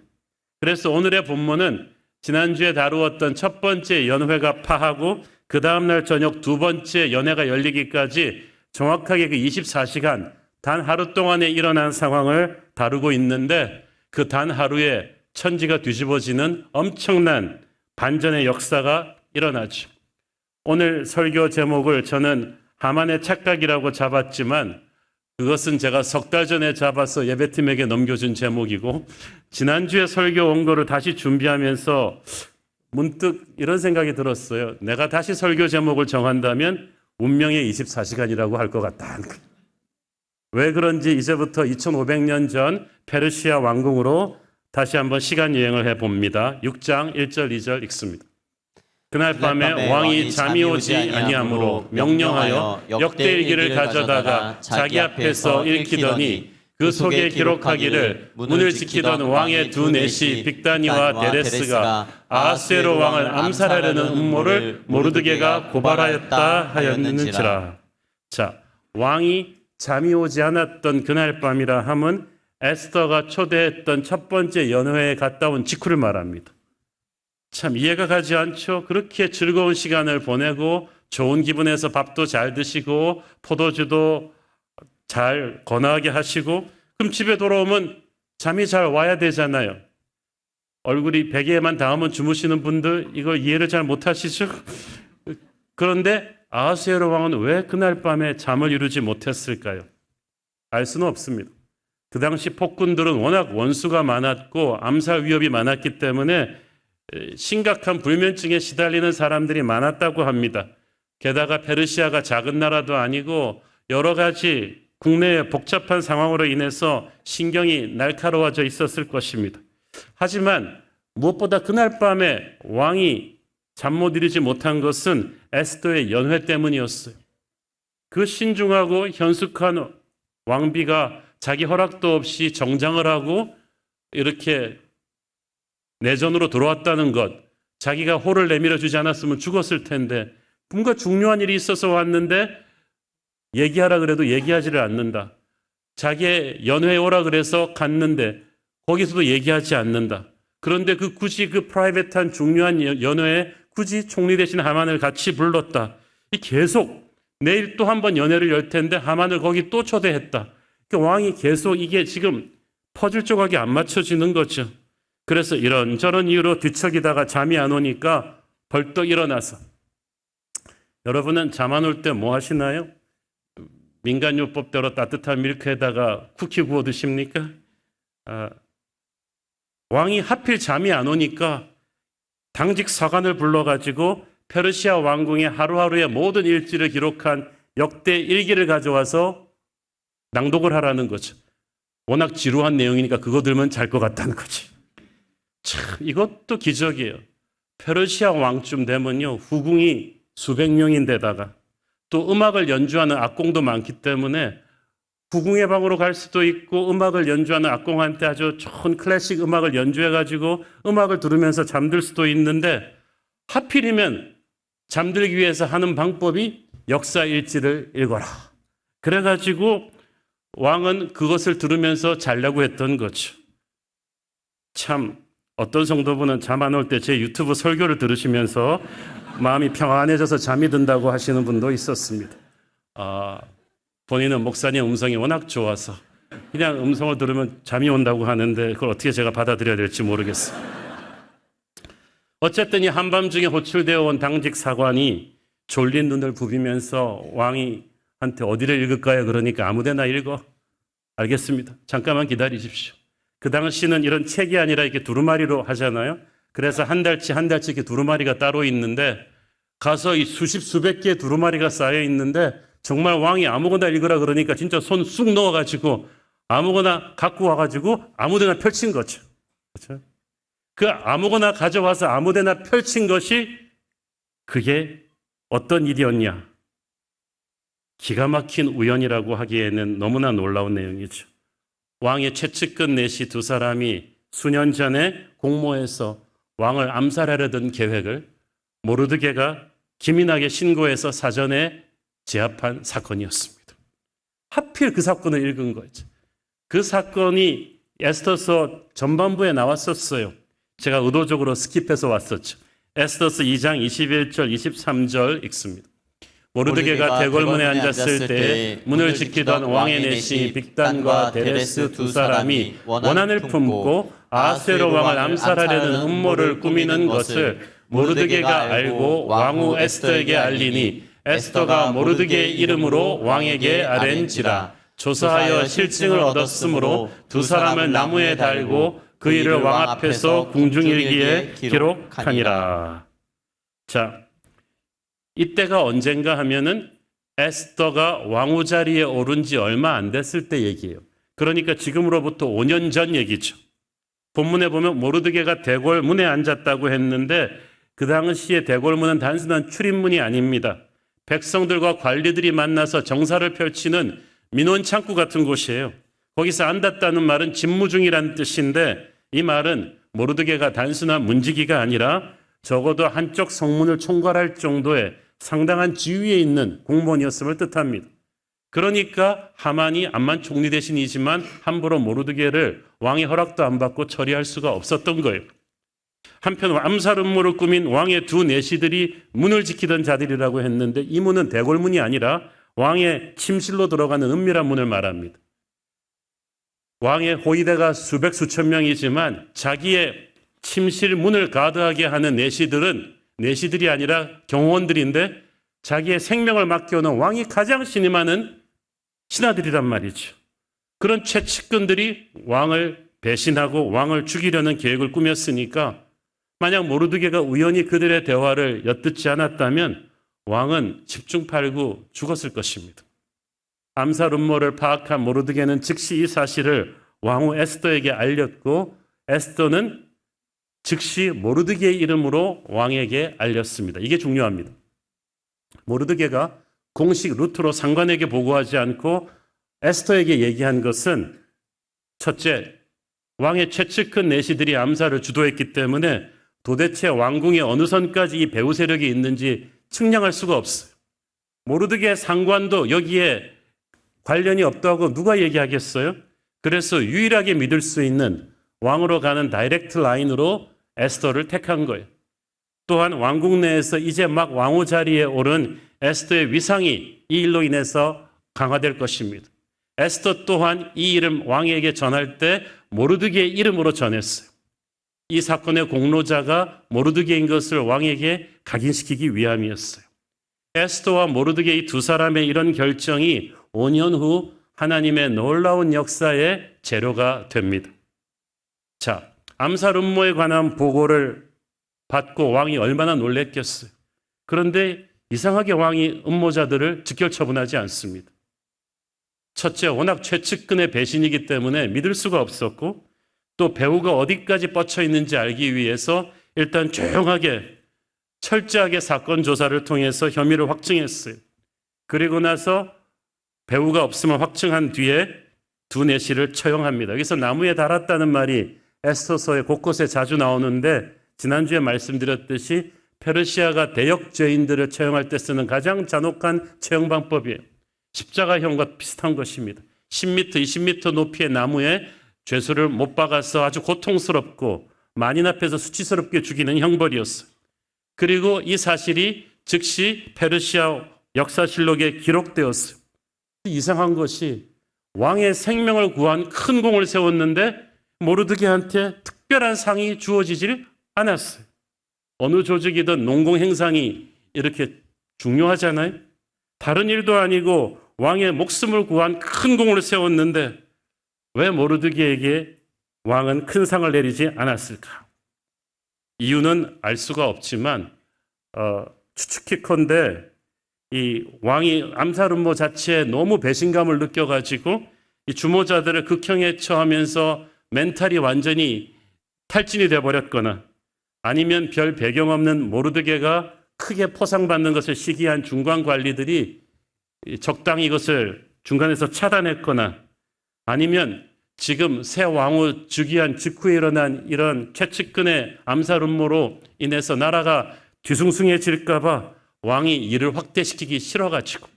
그래서 오늘의 본문은 지난주에 다루었던 첫 번째 연회가 파하고 그 다음날 저녁 2번째 연회가 열리기까지 정확하게 그 24시간 단 하루 동안에 일어난 상황을 다루고 있는데 그 단 하루에 천지가 뒤집어지는 엄청난 반전의 역사가 일어나죠. 오늘 설교 제목을 저는 하만의 착각이라고 잡았지만 그것은 제가 3달 전에 잡아서 예배팀에게 넘겨준 제목이고 지난주에 설교 원고를 다시 준비하면서 문득 이런 생각이 들었어요. 내가 다시 설교 제목을 정한다면 운명의 24시간이라고 할 것 같다. 왜 그런지 이제부터 2500년 전 페르시아 왕궁으로 다시 한번 시간 여행을 해봅니다. 6장 1절 2절 읽습니다. 그날 밤에 왕이 잠이 오지 아니하므로 명령하여 역대일기를 가져다가 자기 앞에서 읽히더니 그 속에 기록하기를 문을 지키던 왕의 2 내시 빅다니와 데레스가 아하스웨로 왕을 암살하려는 음모를 모르드게가 고발하였다 하였는지라. 자, 왕이 잠이 오지 않았던 그날 밤이라 함은 에스더가 초대했던 첫 번째 연회에 갔다 온 직후를 말합니다. 참 이해가 가지 않죠? 그렇게 즐거운 시간을 보내고 좋은 기분에서 밥도 잘 드시고 포도주도 잘 건하게 하시고 그럼 집에 돌아오면 잠이 잘 와야 되잖아요. 얼굴이 베개에만 닿으면 주무시는 분들 이걸 이해를 잘 못하시죠? 그런데 아하스웨로 왕은 왜 그날 밤에 잠을 이루지 못했을까요? 알 수는 없습니다. 그 당시 폭군들은 워낙 원수가 많았고 암살 위협이 많았기 때문에 심각한 불면증에 시달리는 사람들이 많았다고 합니다. 게다가 페르시아가 작은 나라도 아니고 여러 가지 국내의 복잡한 상황으로 인해서 신경이 날카로워져 있었을 것입니다. 하지만 무엇보다 그날 밤에 왕이 잠 못 이루지 못한 것은 에스더의 연회 때문이었어요. 그 신중하고 현숙한 왕비가 자기 허락도 없이 정장을 하고 이렇게 내전으로 들어왔다는 것, 자기가 호를 내밀어 주지 않았으면 죽었을 텐데 뭔가 중요한 일이 있어서 왔는데 얘기하라 그래도 얘기하지를 않는다. 자기의 연회에 오라 그래서 갔는데 거기서도 얘기하지 않는다. 그런데 굳이 그 프라이빗한 중요한 연회에 굳이 총리 대신 하만을 같이 불렀다. 이 계속 내일 또 한 번 연회를 열 텐데 하만을 거기 또 초대했다. 그러니까 왕이 계속 이게 지금 퍼즐 조각이 안 맞춰지는 거죠. 그래서 이런저런 이유로 뒤척이다가 잠이 안 오니까 벌떡 일어나서, 여러분은 잠 안 올 때 뭐 하시나요? 민간요법대로 따뜻한 밀크에다가 쿠키 구워 드십니까? 왕이 하필 잠이 안 오니까 당직 서관을 불러가지고 페르시아 왕궁의 하루하루의 모든 일지를 기록한 역대 일기를 가져와서 낭독을 하라는 거죠. 워낙 지루한 내용이니까 그거 들으면 잘 것 같다는 거지. 참, 이것도 기적이에요. 페르시아 왕쯤 되면요, 후궁이 수백 명인데다가 또 음악을 연주하는 악공도 많기 때문에 후궁의 방으로 갈 수도 있고, 음악을 연주하는 악공한테 아주 좋은 클래식 음악을 연주해가지고 음악을 들으면서 잠들 수도 있는데, 하필이면 잠들기 위해서 하는 방법이 역사 일지를 읽어라. 그래가지고 왕은 그것을 들으면서 자려고 했던 거죠. 참, 어떤 성도분은 잠 안 올 때 제 유튜브 설교를 들으시면서 마음이 평안해져서 잠이 든다고 하시는 분도 있었습니다. 본인은 목사님 음성이 워낙 좋아서 그냥 음성을 들으면 잠이 온다고 하는데 그걸 어떻게 제가 받아들여야 될지 모르겠어요. 어쨌든 이 한밤중에 호출되어 온 당직 사관이 졸린 눈을 부비면서 왕이한테 어디를 읽을까요? 그러니까 아무데나 읽어. 알겠습니다. 잠깐만 기다리십시오. 그 당시는 이런 책이 아니라 이렇게 두루마리로 하잖아요. 그래서 한 달치 이렇게 두루마리가 따로 있는데, 가서 이 수백 개의 두루마리가 쌓여 있는데 정말 왕이 아무거나 읽으라 그러니까 진짜 손 쑥 넣어가지고 아무거나 갖고 와가지고 아무데나 펼친 거죠. 그렇죠? 그 아무거나 가져와서 아무데나 펼친 것이 그게 어떤 일이었냐? 기가 막힌 우연이라고 하기에는 너무나 놀라운 내용이죠. 왕의 최측근 내시 두 사람이 수년 전에 공모해서 왕을 암살하려던 계획을 모르드게가 기민하게 신고해서 사전에 제압한 사건이었습니다. 하필 그 사건을 읽은 거죠. 그 사건이 에스더서 전반부에 나왔었어요. 제가 의도적으로 스킵해서 왔었죠. 에스더서 2장 21절 23절 읽습니다. 모르드게가 대궐문에 앉았을 때 문을 지키던 왕의 내시 빅단과 데레스 두 사람이 원한을 품고 아하스웨로 왕을 암살하려는 음모를 꾸미는 것을 모르드게가 알고 왕후 에스더에게 알리니 에스더가 모르드게의 이름으로 왕에게 아뢰는지라. 조사하여 실증을 얻었으므로 두 사람을 나무에 달고 그 일을 왕 앞에서 궁중일기에 기록하니라. 자, 이때가 언젠가 하면은 에스더가 왕후 자리에 오른 지 얼마 안 됐을 때 얘기예요. 그러니까 지금으로부터 5년 전 얘기죠. 본문에 보면 모르드게가 대궐문에 앉았다고 했는데 그 당시에 대궐문은 단순한 출입문이 아닙니다. 백성들과 관리들이 만나서 정사를 펼치는 민원 창구 같은 곳이에요. 거기서 앉았다는 말은 직무 중이라는 뜻인데, 이 말은 모르드게가 단순한 문지기가 아니라 적어도 한쪽 성문을 총괄할 정도의 상당한 지위에 있는 공무원이었음을 뜻합니다. 그러니까 하만이 암만 총리 대신이지만 함부로 모르드게를 왕의 허락도 안 받고 처리할 수가 없었던 거예요. 한편 암살 음모를 꾸민 왕의 두 내시들이 문을 지키던 자들이라고 했는데, 이 문은 대궐문이 아니라 왕의 침실로 들어가는 은밀한 문을 말합니다. 왕의 호위대가 수백 수천 명이지만 자기의 침실 문을 가드하게 하는 내시들은 내시들이 아니라 경호원들인데, 자기의 생명을 맡겨놓은 왕이 가장 신임하는 신하들이란 말이죠. 그런 최측근들이 왕을 배신하고 왕을 죽이려는 계획을 꾸몄으니까, 만약 모르드게가 우연히 그들의 대화를 엿듣지 않았다면 왕은 십중팔구 죽었을 것입니다. 암살 음모를 파악한 모르드게는 즉시 이 사실을 왕후 에스더에게 알렸고, 에스더는 즉시 모르드게의 이름으로 왕에게 알렸습니다. 이게 중요합니다. 모르드게가 공식 루트로 상관에게 보고하지 않고 에스더에게 얘기한 것은, 첫째, 왕의 최측근 내시들이 암살을 주도했기 때문에 도대체 왕궁의 어느 선까지 이 배후 세력이 있는지 측량할 수가 없어요. 모르드게 상관도 여기에 관련이 없다고 누가 얘기하겠어요? 그래서 유일하게 믿을 수 있는 왕으로 가는 다이렉트 라인으로 에스더를 택한 거예요. 또한 왕국 내에서 이제 막 왕후 자리에 오른 에스더의 위상이 이 일로 인해서 강화될 것입니다. 에스더 또한 이 이름 왕에게 전할 때 모르드게의 이름으로 전했어요. 이 사건의 공로자가 모르드게인 것을 왕에게 각인시키기 위함이었어요. 에스더와 모르드게 두 사람의 이런 결정이 5년 후 하나님의 놀라운 역사의 재료가 됩니다. 자, 암살 음모에 관한 보고를 받고 왕이 얼마나 놀랬겠어요. 그런데 이상하게 왕이 음모자들을 직결 처분하지 않습니다. 첫째, 워낙 최측근의 배신이기 때문에 믿을 수가 없었고, 또 배우가 어디까지 뻗쳐 있는지 알기 위해서 일단 조용하게 철저하게 사건 조사를 통해서 혐의를 확증했어요. 그리고 나서 배우가 없음을 확증한 뒤에 두 내시를 처형합니다. 여기서 나무에 달았다는 말이 에스더서에 곳곳에 자주 나오는데, 지난주에 말씀드렸듯이 페르시아가 대역죄인들을 처형할 때 쓰는 가장 잔혹한 처형 방법이에요. 십자가형과 비슷한 것입니다. 10m, 20m 높이의 나무에 죄수를 못 박아서 아주 고통스럽고 만인 앞에서 수치스럽게 죽이는 형벌이었어요. 그리고 이 사실이 즉시 페르시아 역사실록에 기록되었어요. 이상한 것이 왕의 생명을 구한 큰 공을 세웠는데 모르드게한테 특별한 상이 주어지질 않았어요. 어느 조직이든 농공 행상이 이렇게 중요하잖아요. 다른 일도 아니고 왕의 목숨을 구한 큰 공을 세웠는데 왜 모르드게에게 왕은 큰 상을 내리지 않았을까? 이유는 알 수가 없지만 추측히컨대 이 왕이 암살 음모 자체에 너무 배신감을 느껴가지고 이 주모자들을 극형에 처하면서 멘탈이 완전히 탈진이 돼버렸거나, 아니면 별 배경 없는 모르드게가 크게 포상받는 것을 시기한 중간 관리들이 적당히 이것을 중간에서 차단했거나, 아니면 지금 새 왕후 즉위한 직후에 일어난 이런 최측근의 암살 음모로 인해서 나라가 뒤숭숭해질까 봐 왕이 일을 확대시키기 싫어가지고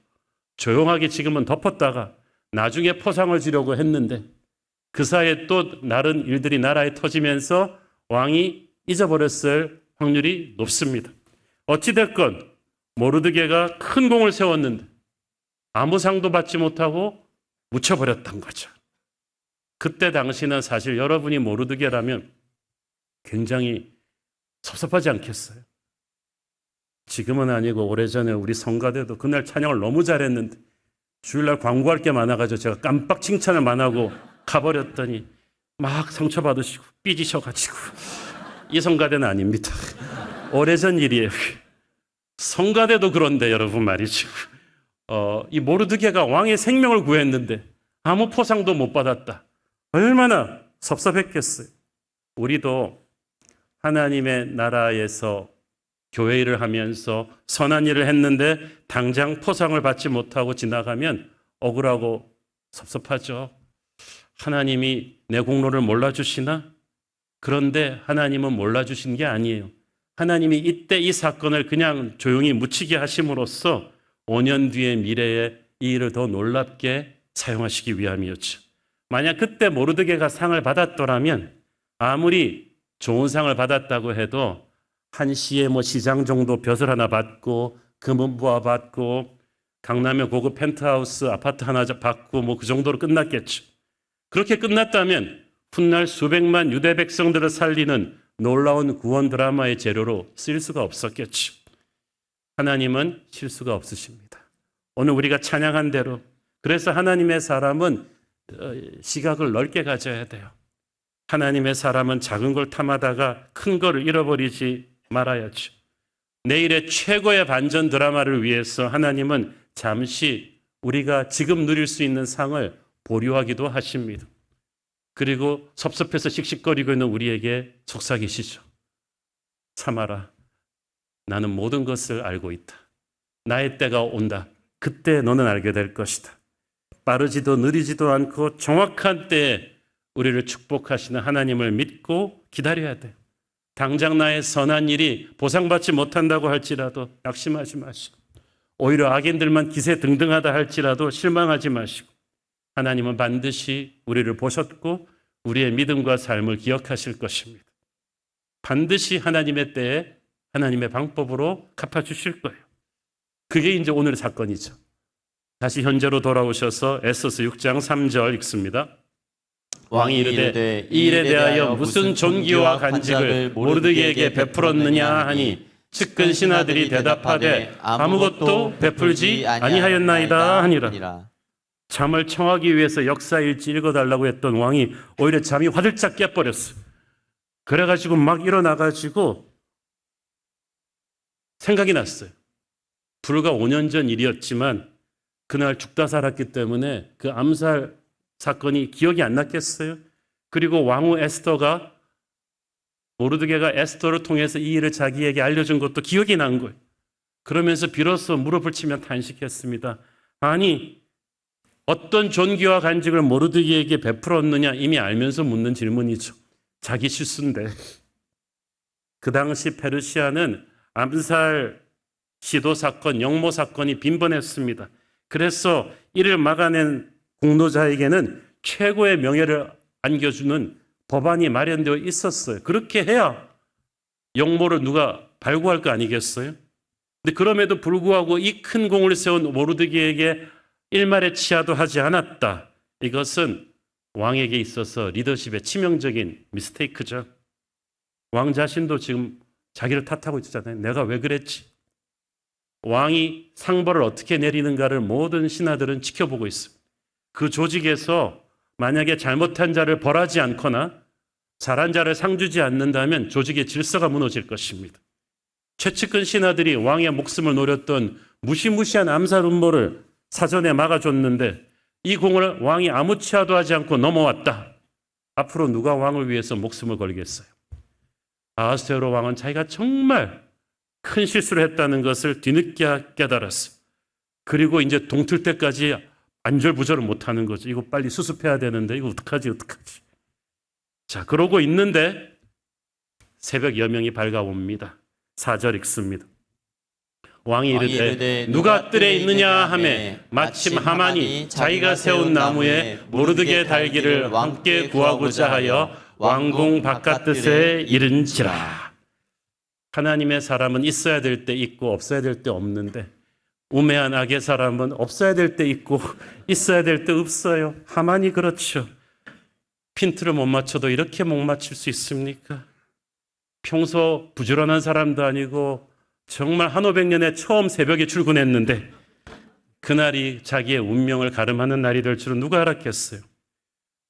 조용하게 지금은 덮었다가 나중에 포상을 주려고 했는데, 그 사이에 또 다른 일들이 나라에 터지면서 왕이 잊어버렸을 확률이 높습니다. 어찌됐건 모르드게가 큰 공을 세웠는데 아무 상도 받지 못하고 묻혀버렸던 거죠. 그때 당시는 사실 여러분이 모르드게라면 굉장히 섭섭하지 않겠어요? 지금은 아니고 오래전에 우리 성가대도 그날 찬양을 너무 잘했는데 주일날 광고할 게 많아가지고 제가 깜빡 칭찬을 안 하고 가버렸더니 막 상처받으시고 삐지셔가지고, 이 성가대는 아닙니다. 오래전 일이에요. 성가대도 그런데 여러분 말이죠. 이 모르드게가 왕의 생명을 구했는데 아무 포상도 못 받았다. 얼마나 섭섭했겠어요. 우리도 하나님의 나라에서 교회 일을 하면서 선한 일을 했는데 당장 포상을 받지 못하고 지나가면 억울하고 섭섭하죠. 하나님이 내 공로를 몰라주시나? 그런데 하나님은 몰라주신 게 아니에요. 하나님이 이때 이 사건을 그냥 조용히 묻히게 하심으로써 5년 뒤의 미래에 이 일을 더 놀랍게 사용하시기 위함이었죠. 만약 그때 모르드게가 상을 받았더라면 아무리 좋은 상을 받았다고 해도 한시에 시장 정도 벼슬 하나 받고 금은보화 받고 강남의 고급 펜트하우스 아파트 하나 받고 그 정도로 끝났겠죠. 그렇게 끝났다면 훗날 수백만 유대 백성들을 살리는 놀라운 구원 드라마의 재료로 쓰일 수가 없었겠죠. 하나님은 실수가 없으십니다. 오늘 우리가 찬양한 대로, 그래서 하나님의 사람은 시각을 넓게 가져야 돼요. 하나님의 사람은 작은 걸 탐하다가 큰 걸 잃어버리지 말아야죠. 내일의 최고의 반전 드라마를 위해서 하나님은 잠시 우리가 지금 누릴 수 있는 상을 보류하기도 하십니다. 그리고 섭섭해서 씩씩거리고 있는 우리에게 속삭이시죠. 참아라. 나는 모든 것을 알고 있다. 나의 때가 온다. 그때 너는 알게 될 것이다. 빠르지도 느리지도 않고 정확한 때에 우리를 축복하시는 하나님을 믿고 기다려야 돼요. 당장 나의 선한 일이 보상받지 못한다고 할지라도 낙심하지 마시고, 오히려 악인들만 기세 등등하다 할지라도 실망하지 마시고, 하나님은 반드시 우리를 보셨고 우리의 믿음과 삶을 기억하실 것입니다. 반드시 하나님의 때에 하나님의 방법으로 갚아주실 거예요. 그게 이제 오늘의 사건이죠. 다시 현재로 돌아오셔서 에스더서 6장 3절 읽습니다. 왕이 이르되 이 일에 대하여 무슨 존귀와 간직을 모르드게에게 베풀었느냐 하니 측근 신하들이 대답하되 아무것도 베풀지 아니하였나이다 하니라. 잠을 청하기 위해서 역사일지 읽어달라고 했던 왕이 오히려 잠이 화들짝 깨버렸어. 그래가지고 막 일어나가지고 생각이 났어요. 불과 5년 전 일이었지만 그날 죽다 살았기 때문에 그 암살 사건이 기억이 안 났겠어요? 그리고 왕후 에스더가 모르드게가 에스더를 통해서 이 일을 자기에게 알려준 것도 기억이 난 거예요. 그러면서 비로소 무릎을 치며 탄식했습니다. 아니, 어떤 존귀와 간직을 모르드게에게 베풀었느냐 이미 알면서 묻는 질문이죠. 자기 실수인데. 그 당시 페르시아는 암살 시도 사건, 영모 사건이 빈번했습니다. 그래서 이를 막아낸 공로자에게는 최고의 명예를 안겨주는 법안이 마련되어 있었어요. 그렇게 해야 영모를 누가 발구할 거 아니겠어요? 근데 그럼에도 불구하고 이 큰 공을 세운 모르드게에게 일말의 치하도 하지 않았다. 이것은 왕에게 있어서 리더십의 치명적인 미스테이크죠. 왕 자신도 지금 자기를 탓하고 있잖아요. 내가 왜 그랬지? 왕이 상벌을 어떻게 내리는가를 모든 신하들은 지켜보고 있습니다. 그 조직에서 만약에 잘못한 자를 벌하지 않거나 잘한 자를 상 주지 않는다면 조직의 질서가 무너질 것입니다. 최측근 신하들이 왕의 목숨을 노렸던 무시무시한 암살 음모를 사전에 막아줬는데 이 공을 왕이 아무 치하도 하지 않고 넘어왔다. 앞으로 누가 왕을 위해서 목숨을 걸겠어요? 아하스웨로 왕은 자기가 정말 큰 실수를 했다는 것을 뒤늦게 깨달았어요. 그리고 이제 동틀 때까지 안절부절을 못하는 거죠. 이거 빨리 수습해야 되는데 이거 어떡하지. 자, 그러고 있는데 새벽 여명이 밝아옵니다. 4절 읽습니다. 왕이 이르되 누가 뜰에 있느냐 하매 마침 하만이 자기가 세운 나무에 모르드게 달기를 왕께 구하고자 하여 왕궁 바깥뜻에 이른지라. 하나님의 사람은 있어야 될 때 있고 없어야 될 때 없는데 우매한 악의 사람은 없어야 될 때 있고 있어야 될 때 없어요. 하만이 그렇죠. 핀트를 못 맞춰도 이렇게 못 맞출 수 있습니까? 평소 부지런한 사람도 아니고 정말 한 500년에 처음 새벽에 출근했는데 그날이 자기의 운명을 가름하는 날이 될 줄은 누가 알았겠어요?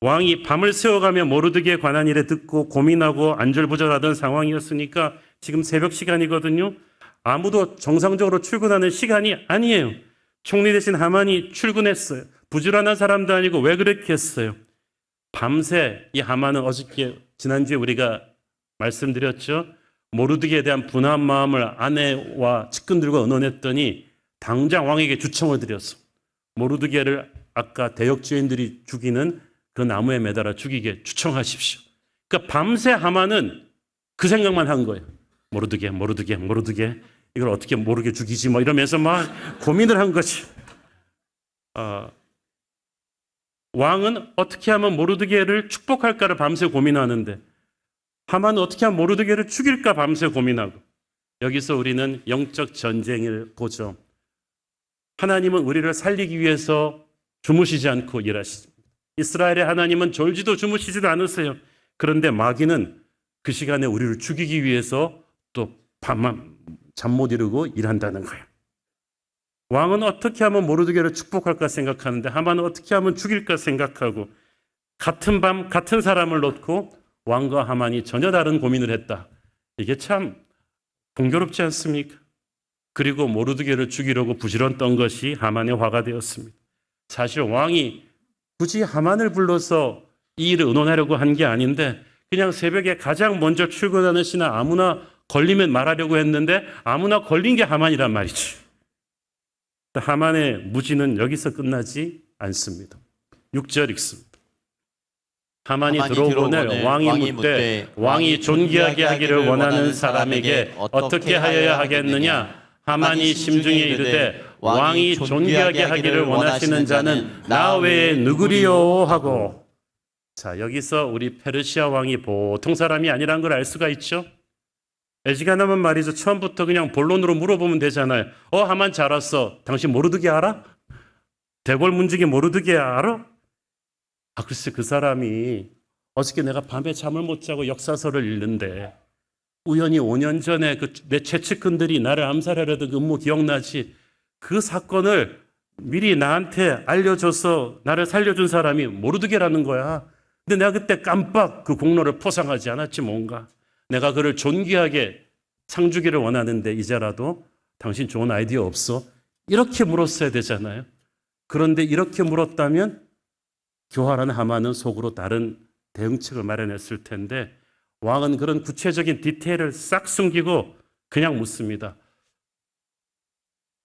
왕이 밤을 새워가며 모르드게에 관한 일에 듣고 고민하고 안절부절하던 상황이었으니까 지금 새벽 시간이거든요. 아무도 정상적으로 출근하는 시간이 아니에요. 총리 대신 하만이 출근했어요. 부지런한 사람도 아니고 왜 그랬겠어요? 밤새 이 하만은 어저께 지난주에 우리가 말씀드렸죠. 모르드게에 대한 분한 마음을 아내와 측근들과 의논했더니 당장 왕에게 주청을 드렸어. 모르드게를 아까 대역죄인들이 죽이는 그 나무에 매달아 죽이게 주청하십시오. 그러니까 밤새 하만은 그 생각만 한 거예요. 모르드게 이걸 어떻게 모르게 죽이지 뭐 이러면서 막 고민을 한 거지. 왕은 어떻게 하면 모르드게를 축복할까를 밤새 고민하는데 하만은 어떻게 하면 모르드게를 죽일까 밤새 고민하고. 여기서 우리는 영적 전쟁을 보죠. 하나님은 우리를 살리기 위해서 주무시지 않고 일하십니다. 이스라엘의 하나님은 졸지도 주무시지도 않으세요. 그런데 마귀는 그 시간에 우리를 죽이기 위해서 또 밤만 잠 못 이루고 일한다는 거예요. 왕은 어떻게 하면 모르드게를 축복할까 생각하는데 하만은 어떻게 하면 죽일까 생각하고 같은 밤 같은 사람을 놓고 왕과 하만이 전혀 다른 고민을 했다. 이게 참 공교롭지 않습니까? 그리고 모르드게를 죽이려고 부지런던 것이 하만의 화가 되었습니다. 사실 왕이 굳이 하만을 불러서 이 일을 의논하려고 한 게 아닌데 그냥 새벽에 가장 먼저 출근하는 신하 아무나 걸리면 말하려고 했는데 아무나 걸린 게 하만이란 말이죠. 하만의 무지는 여기서 끝나지 않습니다. 6절 읽습니다. 하만이 들어오거늘 왕이 묻되 왕이 존귀하게 하기를 원하는 사람에게 어떻게 하여야 하겠느냐? 하만이 심중에 이르되 왕이 존귀하게 하기를 원하시는 자는 나 외에 누구리요 하고. 자, 여기서 우리 페르시아 왕이 보통 사람이 아니란 걸 알 수가 있죠. 애지간하면 말이죠. 처음부터 그냥 본론으로 물어보면 되잖아요. 하만 잘 왔어. 당신 모르드게 알아? 대궐 문지기 모르드게 알아? 글쎄 그 사람이 어저께 내가 밤에 잠을 못 자고 역사서를 읽는데 우연히 5년 전에 내 최측근들이 나를 암살하려던 음모 기억나지? 그 사건을 미리 나한테 알려줘서 나를 살려준 사람이 모르드게라는 거야. 근데 내가 그때 깜빡 그 공로를 포상하지 않았지 뭔가. 내가 그를 존귀하게 상주기를 원하는데 이제라도 당신 좋은 아이디어 없어? 이렇게 물었어야 되잖아요. 그런데 이렇게 물었다면 교활한 하만은 속으로 다른 대응책을 마련했을 텐데 왕은 그런 구체적인 디테일을 싹 숨기고 그냥 묻습니다.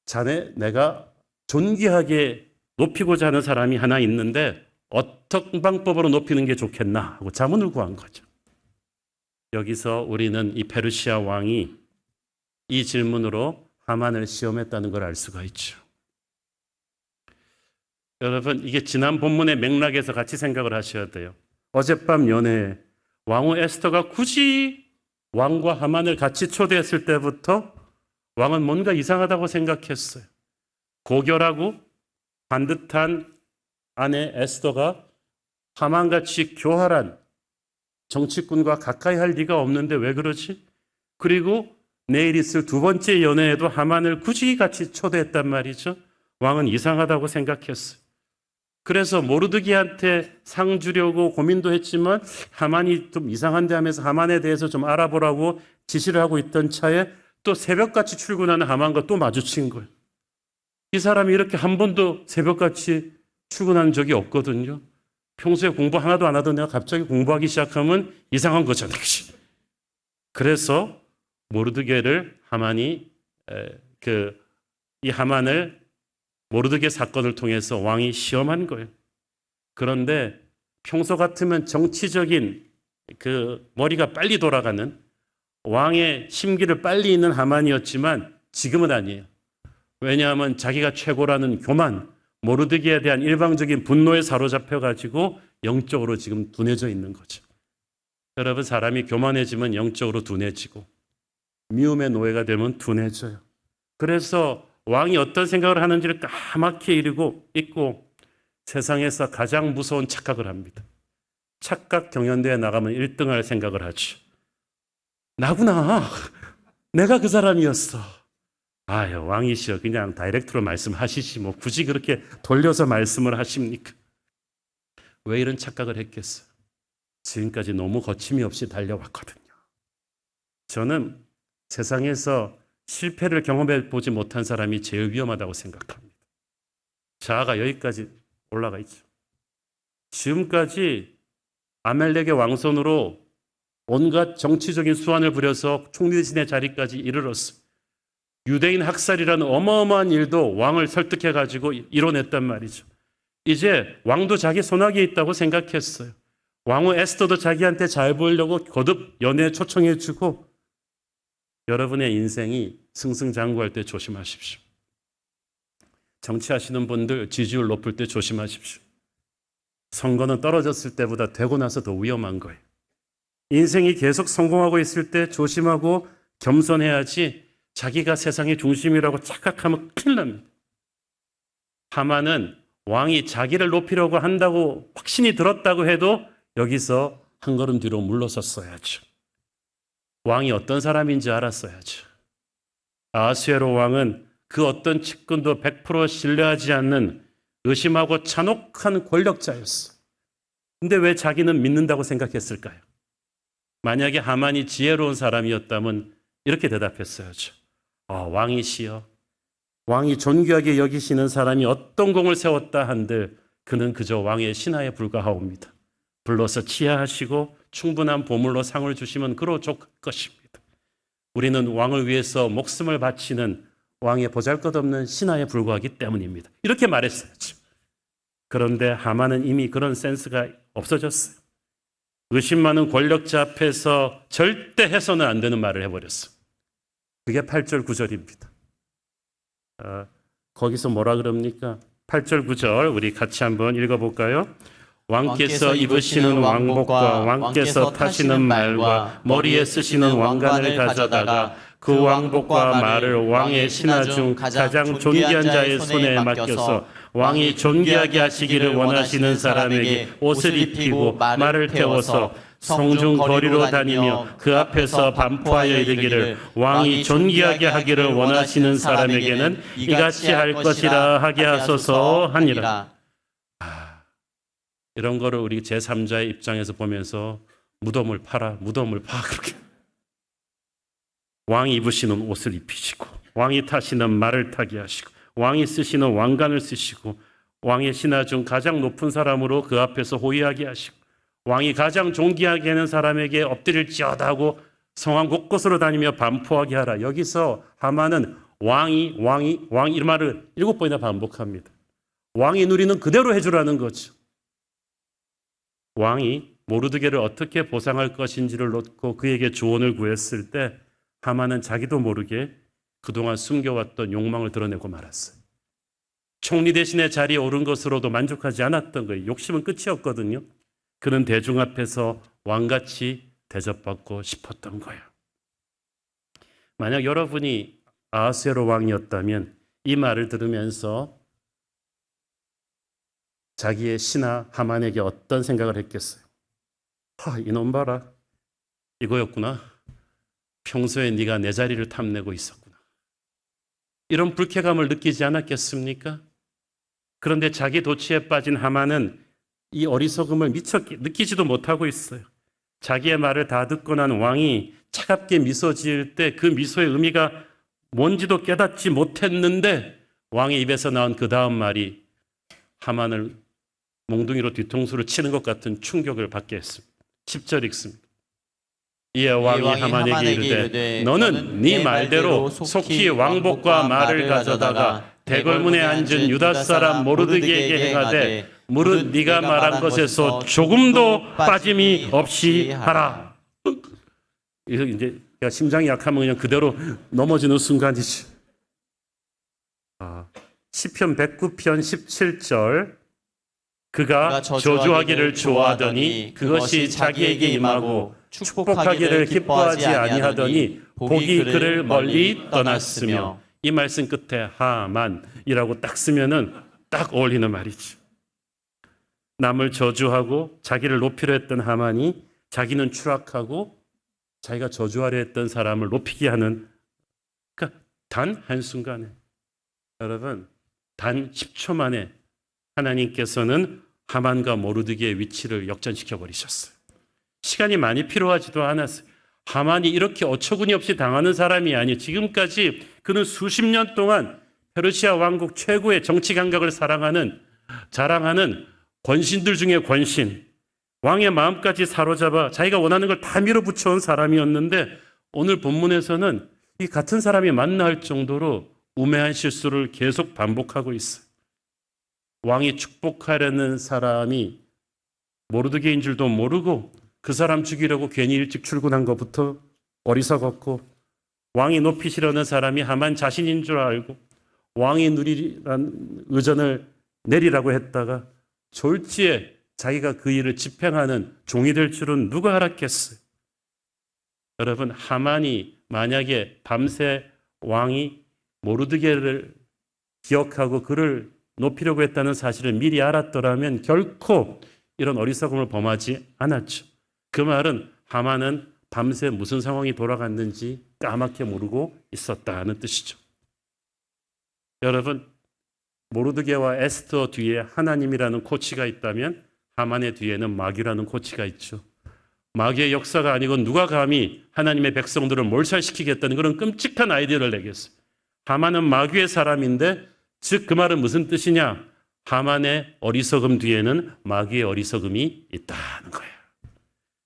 자네, 내가 존귀하게 높이고자 하는 사람이 하나 있는데 어떤 방법으로 높이는 게 좋겠나 하고 자문을 구한 거죠. 여기서 우리는 이 페르시아 왕이 이 질문으로 하만을 시험했다는 걸 알 수가 있죠. 여러분, 이게 지난 본문의 맥락에서 같이 생각을 하셔야 돼요. 어젯밤 연회에 왕후 에스더가 굳이 왕과 하만을 같이 초대했을 때부터 왕은 뭔가 이상하다고 생각했어요. 고결하고 반듯한 아내 에스더가 하만같이 교활한 정치꾼과 가까이 할 리가 없는데 왜 그러지? 그리고 내일 있을 두 번째 연회에도 하만을 굳이 같이 초대했단 말이죠. 왕은 이상하다고 생각했어요. 그래서 모르드기한테 상 주려고 고민도 했지만 하만이 좀 이상한데 하면서 하만에 대해서 좀 알아보라고 지시를 하고 있던 차에 또 새벽같이 출근하는 하만과 또 마주친 거예요. 이 사람이 이렇게 한 번도 새벽같이 출근한 적이 없거든요. 평소에 공부 하나도 안 하던 내가 갑자기 공부하기 시작하면 이상한 거잖아요. 그래서 모르드게를 하만이 이 하만을 모르드게 사건을 통해서 왕이 시험한 거예요. 그런데 평소 같으면 정치적인 머리가 빨리 돌아가는 왕의 심기를 빨리 잇는 하만이었지만 지금은 아니에요. 왜냐하면 자기가 최고라는 교만, 모르드게에 대한 일방적인 분노에 사로잡혀가지고 영적으로 지금 둔해져 있는 거죠. 여러분, 사람이 교만해지면 영적으로 둔해지고 미움의 노예가 되면 둔해져요. 그래서 왕이 어떤 생각을 하는지를 까맣게 있고 세상에서 가장 무서운 착각을 합니다. 착각 경연대회에 나가면 1등할 생각을 하죠. 나구나. 내가 그 사람이었어. 왕이시여 그냥 다이렉트로 말씀하시지 뭐 굳이 그렇게 돌려서 말씀을 하십니까? 왜 이런 착각을 했겠어요? 지금까지 너무 거침이 없이 달려왔거든요. 저는 세상에서 실패를 경험해 보지 못한 사람이 제일 위험하다고 생각합니다. 자아가 여기까지 올라가 있죠. 지금까지 아멜렉의 왕손으로 온갖 정치적인 수완을 부려서 총리진의 자리까지 이르렀어요. 유대인 학살이라는 어마어마한 일도 왕을 설득해가지고 이뤄냈단 말이죠. 이제 왕도 자기 손아귀에 있다고 생각했어요. 왕후 에스더도 자기한테 잘 보이려고 거듭 연애에 초청해주고 여러분의 인생이 승승장구할 때 조심하십시오. 정치하시는 분들 지지율 높을 때 조심하십시오. 선거는 떨어졌을 때보다 되고 나서 더 위험한 거예요. 인생이 계속 성공하고 있을 때 조심하고 겸손해야지 자기가 세상의 중심이라고 착각하면 큰일 납니다. 하만은 왕이 자기를 높이려고 한다고 확신이 들었다고 해도 여기서 한 걸음 뒤로 물러섰어야죠. 왕이 어떤 사람인지 알았어야죠. 아하수에로 왕은 그 어떤 측근도 100% 신뢰하지 않는 의심하고 잔혹한 권력자였어. 근데 왜 자기는 믿는다고 생각했을까요? 만약에 하만이 지혜로운 사람이었다면 이렇게 대답했어야죠. 왕이시여, 왕이 존귀하게 여기시는 사람이 어떤 공을 세웠다 한들 그는 그저 왕의 신하에 불과하옵니다. 불러서 치하하시고 충분한 보물로 상을 주시면 그로 족할 것입니다. 우리는 왕을 위해서 목숨을 바치는 왕의 보잘것없는 신하에 불과하기 때문입니다. 이렇게 말했어야죠. 그런데 하만은 이미 그런 센스가 없어졌어요. 의심 많은 권력자 앞에서 절대 해서는 안 되는 말을 해버렸어. 그게 8절 9절입니다. 거기서 뭐라 그럽니까? 8절 9절 우리 같이 한번 읽어볼까요? 왕께서 입으시는 왕복과 왕께서 타시는 말과 머리에 쓰시는 왕관을 가져다가 그 왕복과 말을 왕의 신하 중 가장 존귀한 자의 손에 맡겨서 왕이 존귀하게 하시기를 원하시는 사람에게 옷을 입히고 말을 태워서 성중 거리로 다니며 그 앞에서 반포하여 이르기를 왕이 존귀하게 하기를 원하시는 사람에게는 이같이 할 것이라 하게 하소서 하니라. 이런 거를 우리 제3자의 입장에서 보면서 무덤을 팔아 그렇게 왕이 입으시는 옷을 입히시고 왕이 타시는 말을 타게 하시고 왕이 쓰시는 왕관을 쓰시고 왕의 신하 중 가장 높은 사람으로 그 앞에서 호위하게 하시고 왕이 가장 존귀하게 하는 사람에게 엎드릴지어다 하고 성왕 곳곳으로 다니며 반포하게 하라. 여기서 하만은 왕이 이 말을 7번이나 반복합니다. 왕이 누리는 그대로 해주라는 거죠. 왕이 모르드게를 어떻게 보상할 것인지를 놓고 그에게 조언을 구했을 때 하만은 자기도 모르게 그동안 숨겨왔던 욕망을 드러내고 말았어요. 총리 대신의 자리에 오른 것으로도 만족하지 않았던 거예요. 욕심은 끝이 없거든요. 그는 대중 앞에서 왕같이 대접받고 싶었던 거예요. 만약 여러분이 아하수에로 왕이었다면 이 말을 들으면서 자기의 신하 하만에게 어떤 생각을 했겠어요? 이놈 봐라. 이거였구나. 평소에 네가 내 자리를 탐내고 있었구나. 이런 불쾌감을 느끼지 않았겠습니까? 그런데 자기 도취에 빠진 하만은 이 어리석음을 미처 느끼지도 못하고 있어요. 자기의 말을 다 듣고 난 왕이 차갑게 미소 지을 때 그 미소의 의미가 뭔지도 깨닫지 못했는데 왕의 입에서 나온 그 다음 말이 하만을 몽둥이로 뒤통수를 치는 것 같은 충격을 받게 했습니다. 10절 읽습니다. 이에 왕이 하만에게 이르되 너는 네 말대로 속히 왕복과 말을 가져다가 대궐문에 앉은 유다 사람 모르드게에게 행하되 무릇 네가 말한 것에서 조금도 빠짐이 없이 하라. 이제 심장이 약하면 그냥 그대로 넘어지는 순간이지. 시편 109편 17절 그가 저주하기를 좋아하더니 그것이 자기에게 임하고 축복하기를 기뻐하지 아니하더니 복이 그를 멀리 떠났으며. 이 말씀 끝에 하만이라고 딱 쓰면은 딱 어울리는 말이죠. 남을 저주하고 자기를 높이려 했던 하만이 자기는 추락하고 자기가 저주하려 했던 사람을 높이게 하는, 그러니까 단 한순간에, 여러분 단 10초 만에 하나님께서는 하만과 모르드게의 위치를 역전시켜 버리셨어요. 시간이 많이 필요하지도 않았어요. 하만이 이렇게 어처구니 없이 당하는 사람이 아니에요. 지금까지 그는 수십 년 동안 페르시아 왕국 최고의 정치 감각을 자랑하는 권신들 중에 권신, 왕의 마음까지 사로잡아 자기가 원하는 걸 다 밀어붙여온 사람이었는데 오늘 본문에서는 이 같은 사람이 맞나 할 정도로 우매한 실수를 계속 반복하고 있어요. 왕이 축복하려는 사람이 모르드게인 줄도 모르고 그 사람 죽이려고 괜히 일찍 출근한 것부터 어리석었고, 왕이 높이시려는 사람이 하만 자신인 줄 알고 왕이 누리란 의전을 내리라고 했다가 졸지에 자기가 그 일을 집행하는 종이 될 줄은 누가 알았겠어요. 여러분, 하만이 만약에 밤새 왕이 모르드게를 기억하고 그를 높이려고 했다는 사실을 미리 알았더라면 결코 이런 어리석음을 범하지 않았죠. 그 말은 하만은 밤새 무슨 상황이 돌아갔는지 까맣게 모르고 있었다는 뜻이죠. 여러분, 모르드게와 에스더 뒤에 하나님이라는 코치가 있다면 하만의 뒤에는 마귀라는 코치가 있죠. 마귀의 역사가 아니고 누가 감히 하나님의 백성들을 몰살시키겠다는 그런 끔찍한 아이디어를 내겠어요. 하만은 마귀의 사람인데, 즉 그 말은 무슨 뜻이냐? 하만의 어리석음 뒤에는 마귀의 어리석음이 있다는 거예요.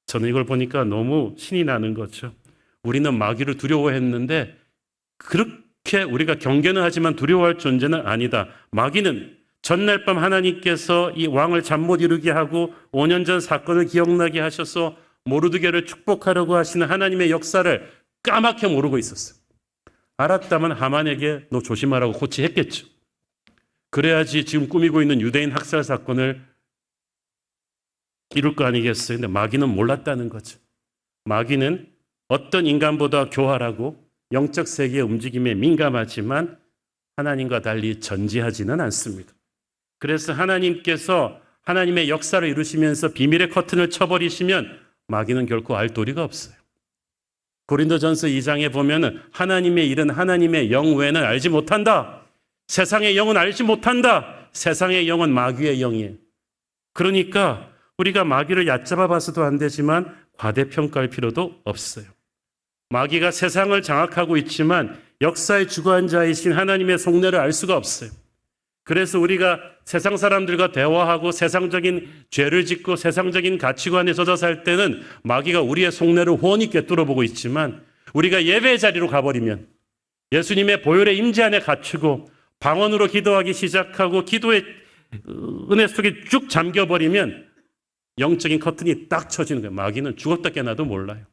저는 이걸 보니까 너무 신이 나는 거죠. 우리는 마귀를 두려워했는데 그렇게 우리가 경계는 하지만 두려워할 존재는 아니다. 마귀는 전날 밤 하나님께서 이 왕을 잠 못 이루게 하고 5년 전 사건을 기억나게 하셔서 모르드게를 축복하려고 하시는 하나님의 역사를 까맣게 모르고 있었어요. 알았다면 하만에게 너 조심하라고 코치했겠죠. 그래야지 지금 꾸미고 있는 유대인 학살 사건을 이룰 거 아니겠어요? 근데 마귀는 몰랐다는 거죠. 마귀는 어떤 인간보다 교활하고 영적 세계의 움직임에 민감하지만 하나님과 달리 전지하지는 않습니다. 그래서 하나님께서 하나님의 역사를 이루시면서 비밀의 커튼을 쳐버리시면 마귀는 결코 알 도리가 없어요. 고린도전서 2장에 보면은 하나님의 일은 하나님의 영 외에는 알지 못한다. 세상의 영은 알지 못한다. 세상의 영은 마귀의 영이에요. 그러니까 우리가 마귀를 얕잡아 봐서도 안 되지만 과대평가할 필요도 없어요. 마귀가 세상을 장악하고 있지만 역사의 주관자이신 하나님의 속내를 알 수가 없어요. 그래서 우리가 세상 사람들과 대화하고 세상적인 죄를 짓고 세상적인 가치관에 젖어 살 때는 마귀가 우리의 속내를 훤히 꿰뚫어보고 있지만 우리가 예배의 자리로 가버리면 예수님의 보혈의 임재 안에 갇히고 방언으로 기도하기 시작하고 기도의 은혜 속에 쭉 잠겨버리면 영적인 커튼이 딱 쳐지는 거예요. 마귀는 죽었다 깨나도 몰라요.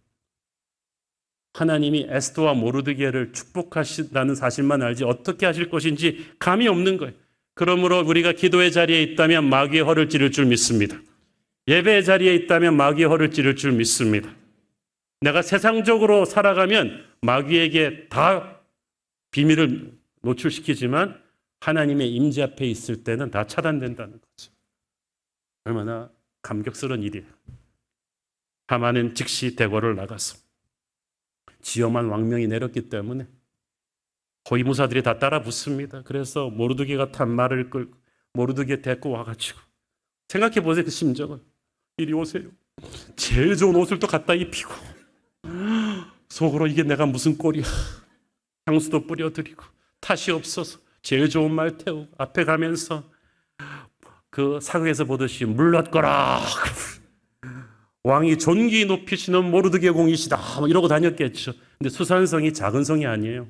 하나님이 에스더와 모르드게를 축복하신다는 사실만 알지 어떻게 하실 것인지 감이 없는 거예요. 그러므로 우리가 기도의 자리에 있다면 마귀의 허를 찌를 줄 믿습니다. 예배의 자리에 있다면 마귀의 허를 찌를 줄 믿습니다. 내가 세상적으로 살아가면 마귀에게 다 비밀을 노출시키지만 하나님의 임재 앞에 있을 때는 다 차단된다는 거죠. 얼마나 감격스러운 일이에요. 하만은 즉시 대궐을 나가서 지엄한 왕명이 내렸기 때문에 호위무사들이 다 따라 붙습니다. 그래서 모르드게가 탄 말을 끌고 모르드게 데리고 와가지고 생각해 보세요. 그 심정을. 이리 오세요. 제일 좋은 옷을 또 갖다 입히고 속으로 이게 내가 무슨 꼴이야. 향수도 뿌려드리고 탓이 없어서 제일 좋은 말 태우고 앞에 가면서 그 사극에서 보듯이 물렀거라. 왕이 존귀 높이시는 모르드게 공이시다. 이러고 다녔겠죠. 근데 수산성이 작은 성이 아니에요.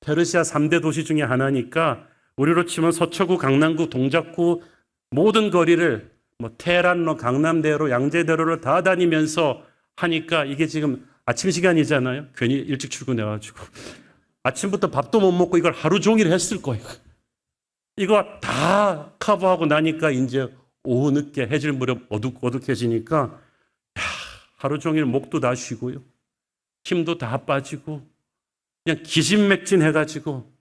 페르시아 3대 도시 중에 하나니까 우리로 치면 서초구, 강남구, 동작구 모든 거리를 뭐 테헤란로, 강남대로, 양재대로를 다 다니면서 하니까 이게 지금 아침 시간이잖아요. 괜히 일찍 출근해가지고 아침부터 밥도 못 먹고 이걸 하루 종일 했을 거예요. 이거 다 커버하고 나니까 이제 오후 늦게 해질 무렵 어둑어둑해지니까 하루 종일 목도 다 쉬고요. 힘도 다 빠지고 그냥 기진맥진해가지고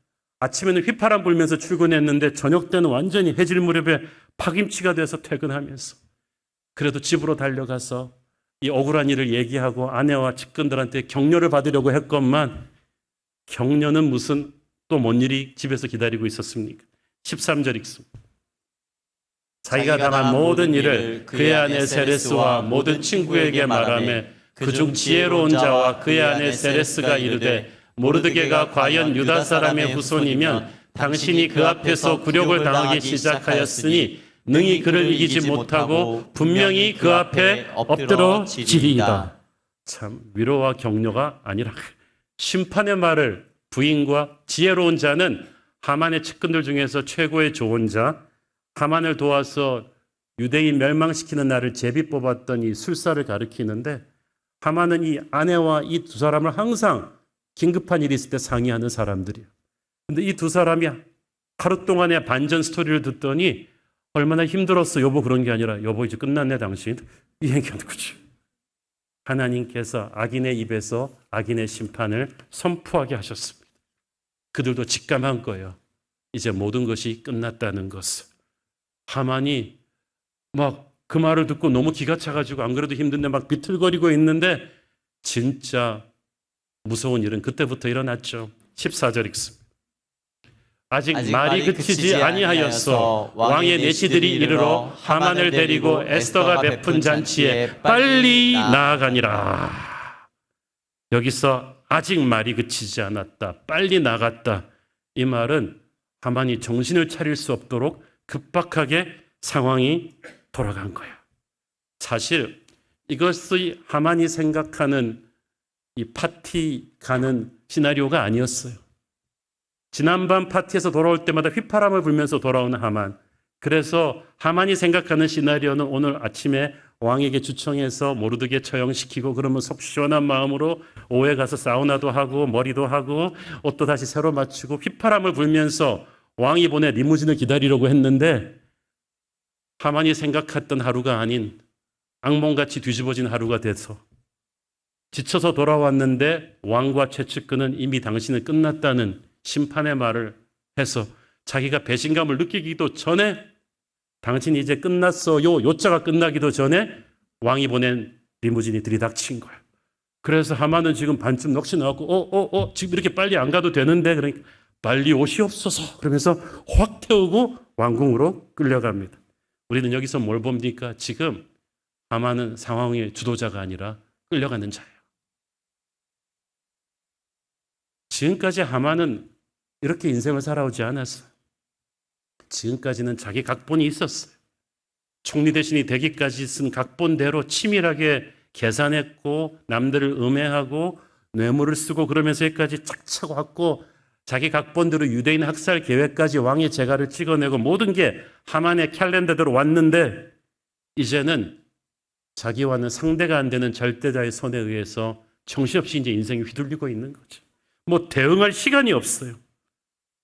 아침에는 휘파람 불면서 출근했는데 저녁 때는 완전히 해질 무렵에 파김치가 돼서 퇴근하면서 그래도 집으로 달려가서 이 억울한 일을 얘기하고 아내와 측근들한테 격려를 받으려고 했건만 격려는 무슨 또 뭔 일이 집에서 기다리고 있었습니까? 13절 읽습니다. 자기가 당한 모든 일을 그의 아내 세레스와 모든 친구에게 말하며 그중 지혜로운 자와 그의 아내 세레스가 이르되 모르드게가 과연 유다 사람의 후손이면 당신이 그 앞에서 굴욕을 당하기 시작하였으니 능히 그를 이기지 못하고 분명히 그 앞에 엎드러지리이다. 참 위로와 격려가 아니라 심판의 말을 부인과 지혜로운 자는 하만의 측근들 중에서 최고의 좋은 자, 하만을 도와서 유대인 멸망시키는 날을 제비 뽑았던 이 술사를 가리키는데 하만은 이 아내와 이 두 사람을 항상 긴급한 일이 있을 때 상의하는 사람들이에요. 근데 이 두 사람이 하루 동안의 반전 스토리를 듣더니 얼마나 힘들었어. 여보 그런 게 아니라 여보 이제 끝났네 당신. 이 얘기하는 거죠. 하나님께서 악인의 입에서 악인의 심판을 선포하게 하셨습니다. 그들도 직감한 거예요. 이제 모든 것이 끝났다는 것을. 하만이 막 그 말을 듣고 너무 기가 차가지고 안 그래도 힘든데 막 비틀거리고 있는데 진짜 무서운 일은 그때부터 일어났죠. 14절 읽습니다. 아직 말이 그치지 아니하였어 왕의 내시들이 이르러 하만을 데리고 에스더가 베푼 잔치에 빨리 나아가니라. 여기서 아직 말이 그치지 않았다. 빨리 나갔다. 이 말은 하만이 정신을 차릴 수 없도록 급박하게 상황이 돌아간 거야. 사실 이것이 하만이 생각하는 이 파티 가는 시나리오가 아니었어요. 지난밤 파티에서 돌아올 때마다 휘파람을 불면서 돌아오는 하만. 그래서 하만이 생각하는 시나리오는 오늘 아침에 왕에게 주청해서 모르드게 처형시키고 그러면 속 시원한 마음으로 오후에 가서 사우나도 하고 머리도 하고 옷도 다시 새로 맞추고 휘파람을 불면서 왕이 보내 리무진을 기다리려고 했는데 하만이 생각했던 하루가 아닌 악몽같이 뒤집어진 하루가 돼서 지쳐서 돌아왔는데 왕과 최측근은 이미 당신은 끝났다는 심판의 말을 해서 자기가 배신감을 느끼기도 전에 당신이 이제 끝났어요. 요자가 끝나기도 전에 왕이 보낸 리무진이 들이닥친 거야. 그래서 하만은 지금 반쯤 넋이 나왔고 지금 이렇게 빨리 안 가도 되는데 그러니까 빨리 오시옵소서 그러면서 확 태우고 왕궁으로 끌려갑니다. 우리는 여기서 뭘 봅니까? 지금 하만은 상황의 주도자가 아니라 끌려가는 자예요. 지금까지 하만은 이렇게 인생을 살아오지 않았어요. 지금까지는 자기 각본이 있었어요. 총리 대신이 되기까지 쓴 각본대로 치밀하게 계산했고 남들을 음해하고 뇌물을 쓰고 그러면서 여기까지 착착 왔고 자기 각본대로 유대인 학살 계획까지 왕의 재갈을 찍어내고 모든 게 하만의 캘린더대로 왔는데 이제는 자기와는 상대가 안 되는 절대자의 손에 의해서 정신없이 이제 인생이 휘둘리고 있는 거죠. 뭐 대응할 시간이 없어요.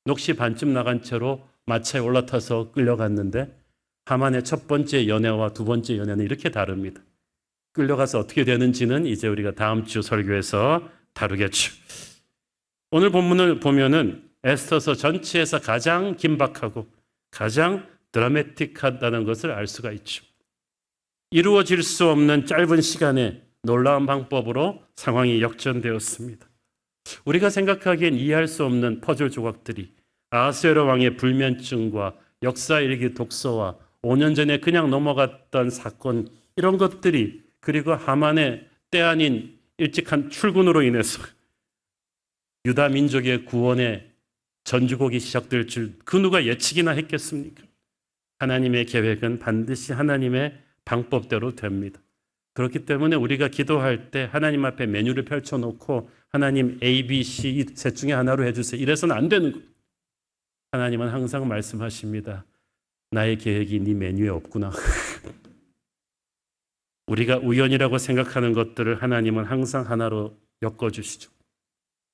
넋이 반쯤 나간 채로 마차에 올라타서 끌려갔는데 하만의 첫 번째 연애와 두 번째 연애는 이렇게 다릅니다. 끌려가서 어떻게 되는지는 이제 우리가 다음 주 설교에서 다루겠죠. 오늘 본문을 보면은 에스더서 전체에서 가장 긴박하고 가장 드라마틱하다는 것을 알 수가 있죠. 이루어질 수 없는 짧은 시간에 놀라운 방법으로 상황이 역전되었습니다. 우리가 생각하기엔 이해할 수 없는 퍼즐 조각들이 아하스웨로 왕의 불면증과 역사 일기 독서와 5년 전에 그냥 넘어갔던 사건 이런 것들이 그리고 하만의 때 아닌 일찍한 출근으로 인해서 유다 민족의 구원의 전주곡이 시작될 줄 그 누가 예측이나 했겠습니까? 하나님의 계획은 반드시 하나님의 방법대로 됩니다. 그렇기 때문에 우리가 기도할 때 하나님 앞에 메뉴를 펼쳐놓고 하나님 A, B, C 이 셋 중에 하나로 해주세요. 이래서는 안 되는 거예요. 하나님은 항상 말씀하십니다. 나의 계획이 네 메뉴에 없구나. 우리가 우연이라고 생각하는 것들을 하나님은 항상 하나로 엮어주시죠.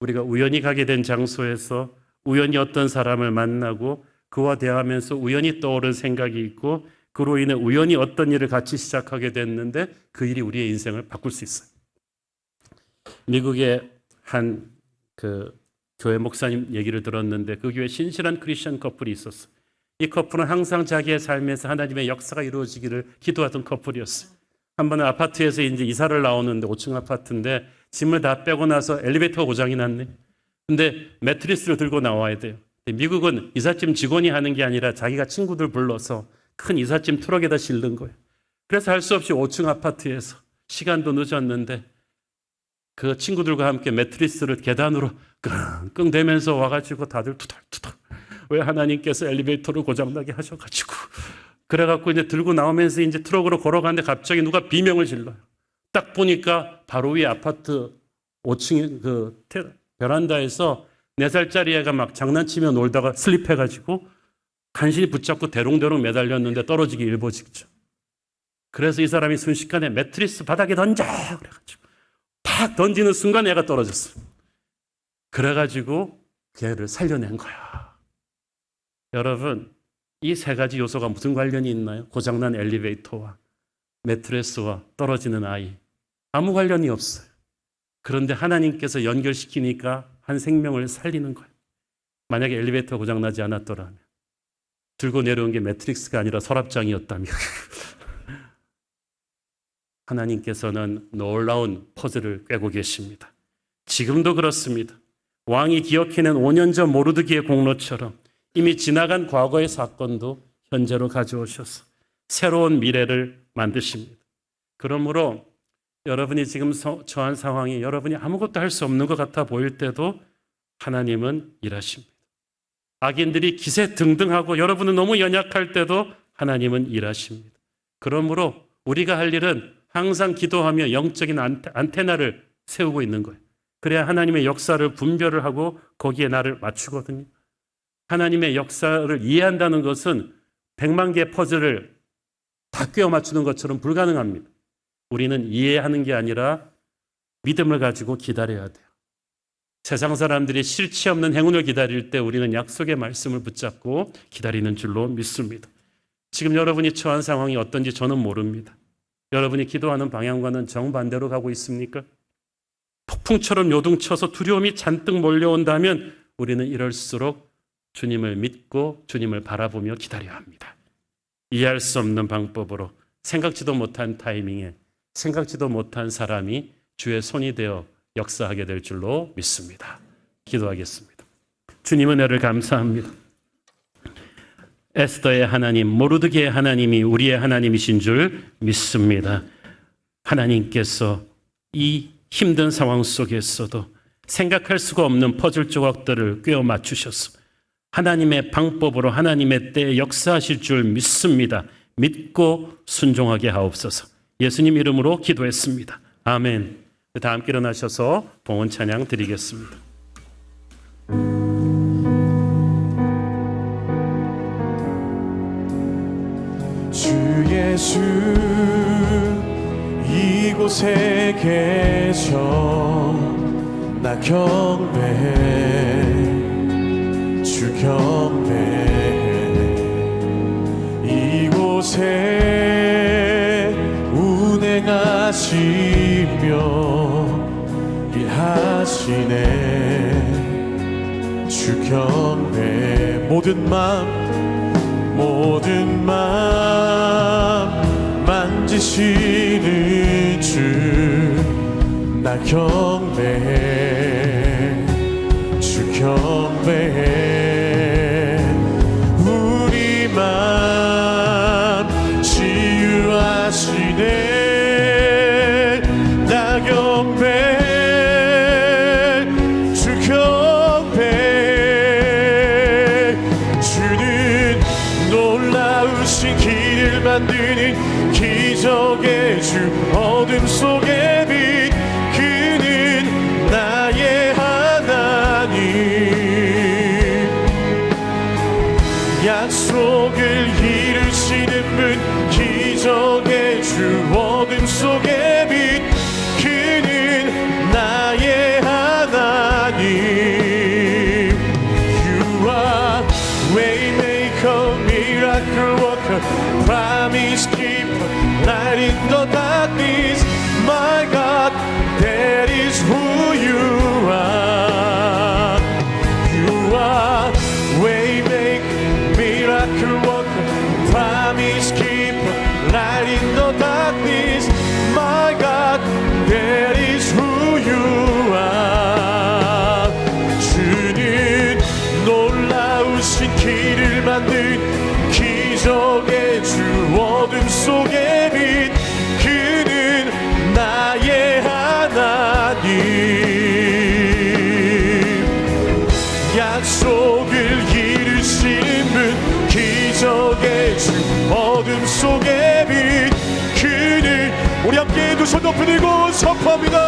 우리가 우연히 가게 된 장소에서 우연히 어떤 사람을 만나고 그와 대화하면서 우연히 떠오른 생각이 있고 그로 인해 우연히 어떤 일을 같이 시작하게 됐는데 그 일이 우리의 인생을 바꿀 수 있어요. 미국의 한 교회 목사님 얘기를 들었는데 그 교회에 신실한 크리스천 커플이 있었어요. 이 커플은 항상 자기의 삶에서 하나님의 역사가 이루어지기를 기도하던 커플이었어요. 한 번은 아파트에서 이제 이사를 나오는데 5층 아파트인데 짐을 다 빼고 나서 엘리베이터가 고장이 났네. 근데 매트리스를 들고 나와야 돼요. 미국은 이삿짐 직원이 하는 게 아니라 자기가 친구들 불러서 큰 이삿짐 트럭에다 실는 거예요. 그래서 할 수 없이 5층 아파트에서 시간도 늦었는데 그 친구들과 함께 매트리스를 계단으로 끙끙대면서 와가지고 다들 투덜투덜 왜 하나님께서 엘리베이터를 고장나게 하셔가지고 그래갖고 이제 들고 나오면서 이제 트럭으로 걸어가는데 갑자기 누가 비명을 질러요. 딱 보니까 바로 위에 아파트 5층의 그 베란다에서 4살짜리 애가 막 장난치며 놀다가 슬립해가지고 간신히 붙잡고 대롱대롱 매달렸는데 떨어지기 일보 직전. 그래서 이 사람이 순식간에 매트리스 바닥에 던져! 그래가지고 탁 던지는 순간 애가 떨어졌어. 그래가지고 걔를 살려낸 거야. 여러분, 이 세 가지 요소가 무슨 관련이 있나요? 고장난 엘리베이터와 매트리스와 떨어지는 아이. 아무 관련이 없어요. 그런데 하나님께서 연결시키니까 한 생명을 살리는 거예요. 만약에 엘리베이터가 고장나지 않았더라면 들고 내려온 게 매트릭스가 아니라 서랍장이었다면 하나님께서는 놀라운 퍼즐을 꿰고 계십니다. 지금도 그렇습니다. 왕이 기억해낸 5년 전 모르드기의 공로처럼 이미 지나간 과거의 사건도 현재로 가져오셔서 새로운 미래를 만드십니다. 그러므로 여러분이 지금 처한 상황이 여러분이 아무것도 할 수 없는 것 같아 보일 때도 하나님은 일하십니다. 악인들이 기세등등하고 여러분은 너무 연약할 때도 하나님은 일하십니다. 그러므로 우리가 할 일은 항상 기도하며 영적인 안테나를 세우고 있는 거예요. 그래야 하나님의 역사를 분별을 하고 거기에 나를 맞추거든요. 하나님의 역사를 이해한다는 것은 100만 개의 퍼즐을 다 꿰어 맞추는 것처럼 불가능합니다. 우리는 이해하는 게 아니라 믿음을 가지고 기다려야 돼요. 세상 사람들이 실체 없는 행운을 기다릴 때 우리는 약속의 말씀을 붙잡고 기다리는 줄로 믿습니다. 지금 여러분이 처한 상황이 어떤지 저는 모릅니다. 여러분이 기도하는 방향과는 정반대로 가고 있습니까? 폭풍처럼 요동쳐서 두려움이 잔뜩 몰려온다면 우리는 이럴수록 주님을 믿고 주님을 바라보며 기다려야 합니다. 이해할 수 없는 방법으로 생각지도 못한 타이밍에 생각지도 못한 사람이 주의 손이 되어 역사하게 될 줄로 믿습니다. 기도하겠습니다. 주님 은혜를 감사합니다. 에스더의 하나님, 모르드게의 하나님이 우리의 하나님이신 줄 믿습니다. 하나님께서 이 힘든 상황 속에서도 생각할 수가 없는 퍼즐 조각들을 꿰어 맞추셔서 하나님의 방법으로 하나님의 때에 역사하실 줄 믿습니다. 믿고 순종하게 하옵소서. 예수님 이름으로 기도했습니다. 아멘. 다 함께 일어나셔서 봉헌 찬양 드리겠습니다. 주 예수 이곳에 계셔 나 경배해 주 경배해 이곳에 운행하시며 일하시네 주 경배해 모든 마음 만지시는 주 나 경배해 주 경배해 우리 맘 치유하시네 나 경배해 주 경배해 주는 놀라우신 길을 만드는 기적의 주 어둠 속의 빛 그는 나의 하나님 약속을 이루시는 분 기적의 주 어둠 속의 빛 그는 나의 하나님 You are Waymaker, Miracle Worker, Promise Keeper, Light in the darkness. My God, that is who you are. You are Waymaker, Miracle Worker, Promise Keeper, Light in the darkness. My God, that is who you are. 주는 놀라우신 길을 만든 기적의 주 어둠 속의 빛 그는 나의 하나님 약속을 이루시는 분 기적의 주 어둠 속의 빛 그는 우리 함께 두 손 높이 들고 선포합니다.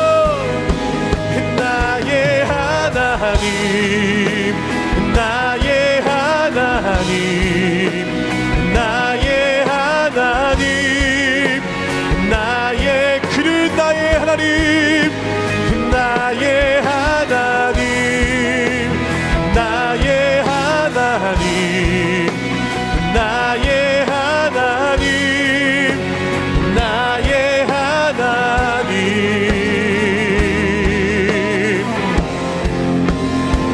나의 하나님 나의 하나님 나의 하나님 나의 그는 나의 하나님 나의 하나님 나의 하나님 나의 하나님 나의 하나님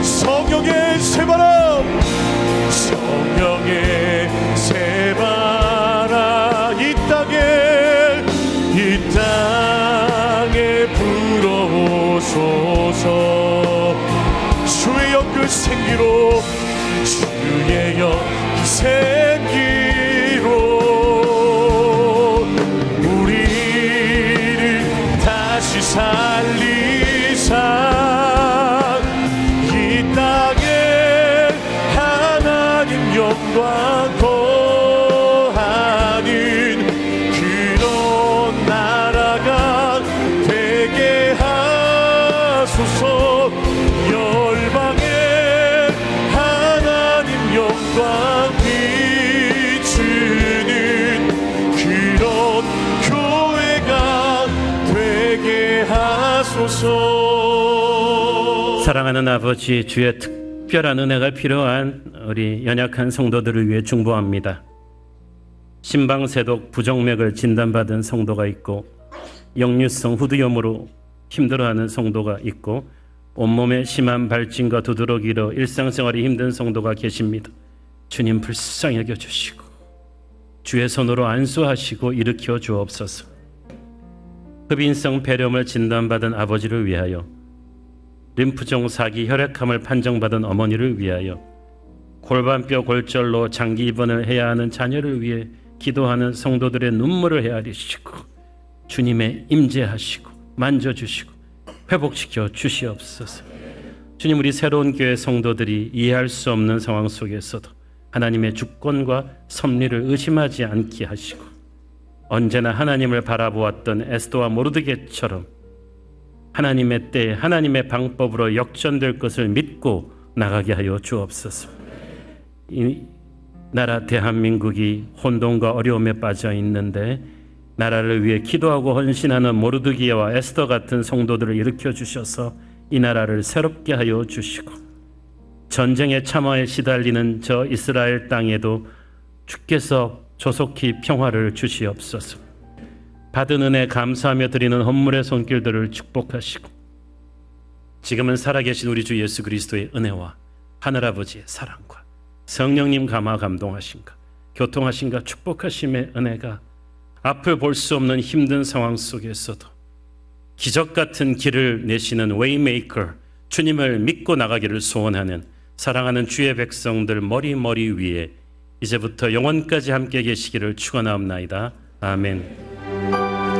성령의 새바람 성령의 새바라 이 땅에 불어오소서 주의 영그 생기로 주의 영그 생기로 우리를 다시 살리사 이 땅에 하나님 영광 거하는 그런 나라가 되게 하소서 열방에 하나님 영광 비추는 그런 교회가 되게 하소서. 사랑하는 아버지, 주의 특별한 은혜가 필요한 우리 연약한 성도들을 위해 중보합니다. 심방세독 부정맥을 진단받은 성도가 있고 역류성 후두염으로 힘들어하는 성도가 있고 온몸에 심한 발진과 두드러기로 일상생활이 힘든 성도가 계십니다. 주님 불쌍히 여겨주시고 주의 손으로 안수하시고 일으켜 주옵소서. 흡인성 폐렴을 진단받은 아버지를 위하여, 림프종 사기 혈액암을 판정받은 어머니를 위하여, 골반뼈 골절로 장기 입원을 해야 하는 자녀를 위해 기도하는 성도들의 눈물을 헤아리시고 주님의 임재하시고 만져주시고 회복시켜 주시옵소서. 주님, 우리 새로운 교회 성도들이 이해할 수 없는 상황 속에서도 하나님의 주권과 섭리를 의심하지 않게 하시고 언제나 하나님을 바라보았던 에스더와 모르드게처럼 하나님의 때에 하나님의 방법으로 역전될 것을 믿고 나가게 하여 주옵소서. 이 나라 대한민국이 혼돈과 어려움에 빠져 있는데 나라를 위해 기도하고 헌신하는 모르드기와 에스더 같은 성도들을 일으켜 주셔서 이 나라를 새롭게 하여 주시고 전쟁의 참화에 시달리는 저 이스라엘 땅에도 주께서 조속히 평화를 주시옵소서. 받은 은혜 감사하며 드리는 헌물의 손길들을 축복하시고 지금은 살아계신 우리 주 예수 그리스도의 은혜와 하늘아버지의 사랑과 성령님 감화 감동하신가 교통하신가 축복하심의 은혜가 앞을 볼 수 없는 힘든 상황 속에서도 기적 같은 길을 내시는 웨이메이커 주님을 믿고 나가기를 소원하는 사랑하는 주의 백성들 머리 위에 이제부터 영원까지 함께 계시기를 축원하옵나이다. 아멘.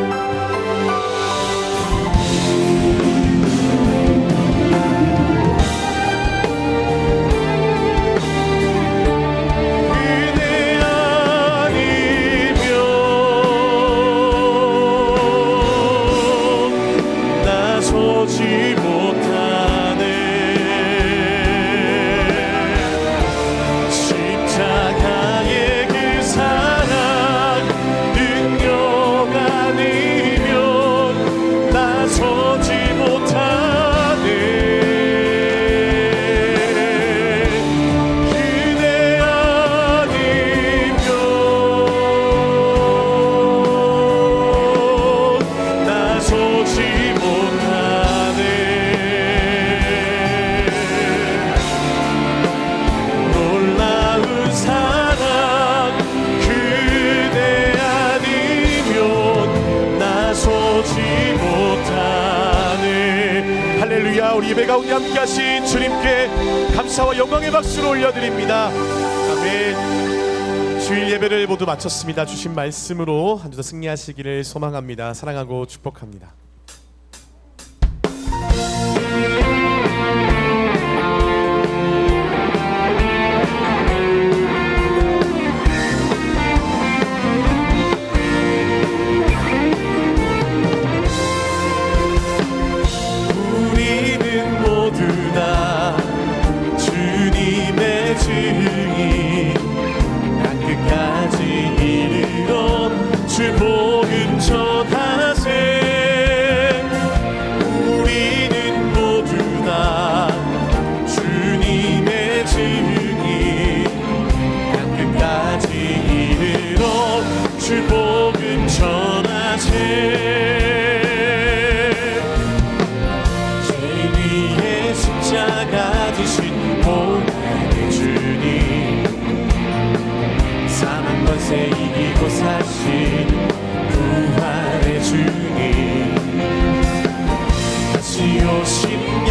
우리 예배 가운데 함께 하신 주님께 감사와 영광의 박수를 올려드립니다. 아멘. 주일 예배를 모두 마쳤습니다. 주신 말씀으로 한 주 더 승리하시기를 소망합니다. 사랑하고 축복합니다.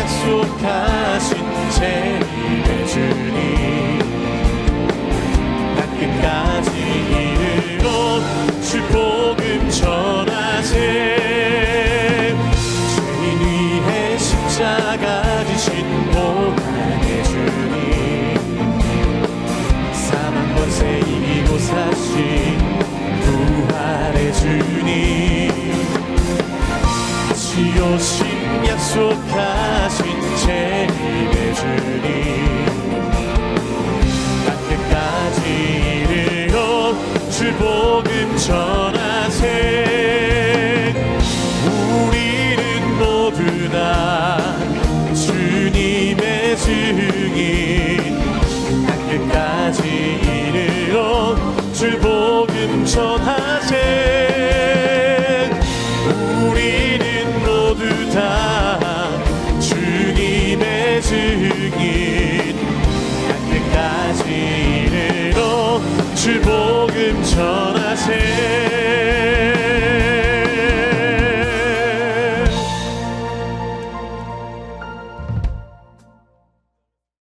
약속하신 제2의 주님 나 끝까지 이르러 축복음 전하세 죄인 위해 십자가 지신 고난의 주님 사망 권세 이기고 사신 부활의 주님 다시 오신 약속하신 제2의 주님 나 끝까지 이르러 주복음 전하세 우리는 모두 다 주님의 증인 나 끝까지 이르러 주복음 주 복음 전하세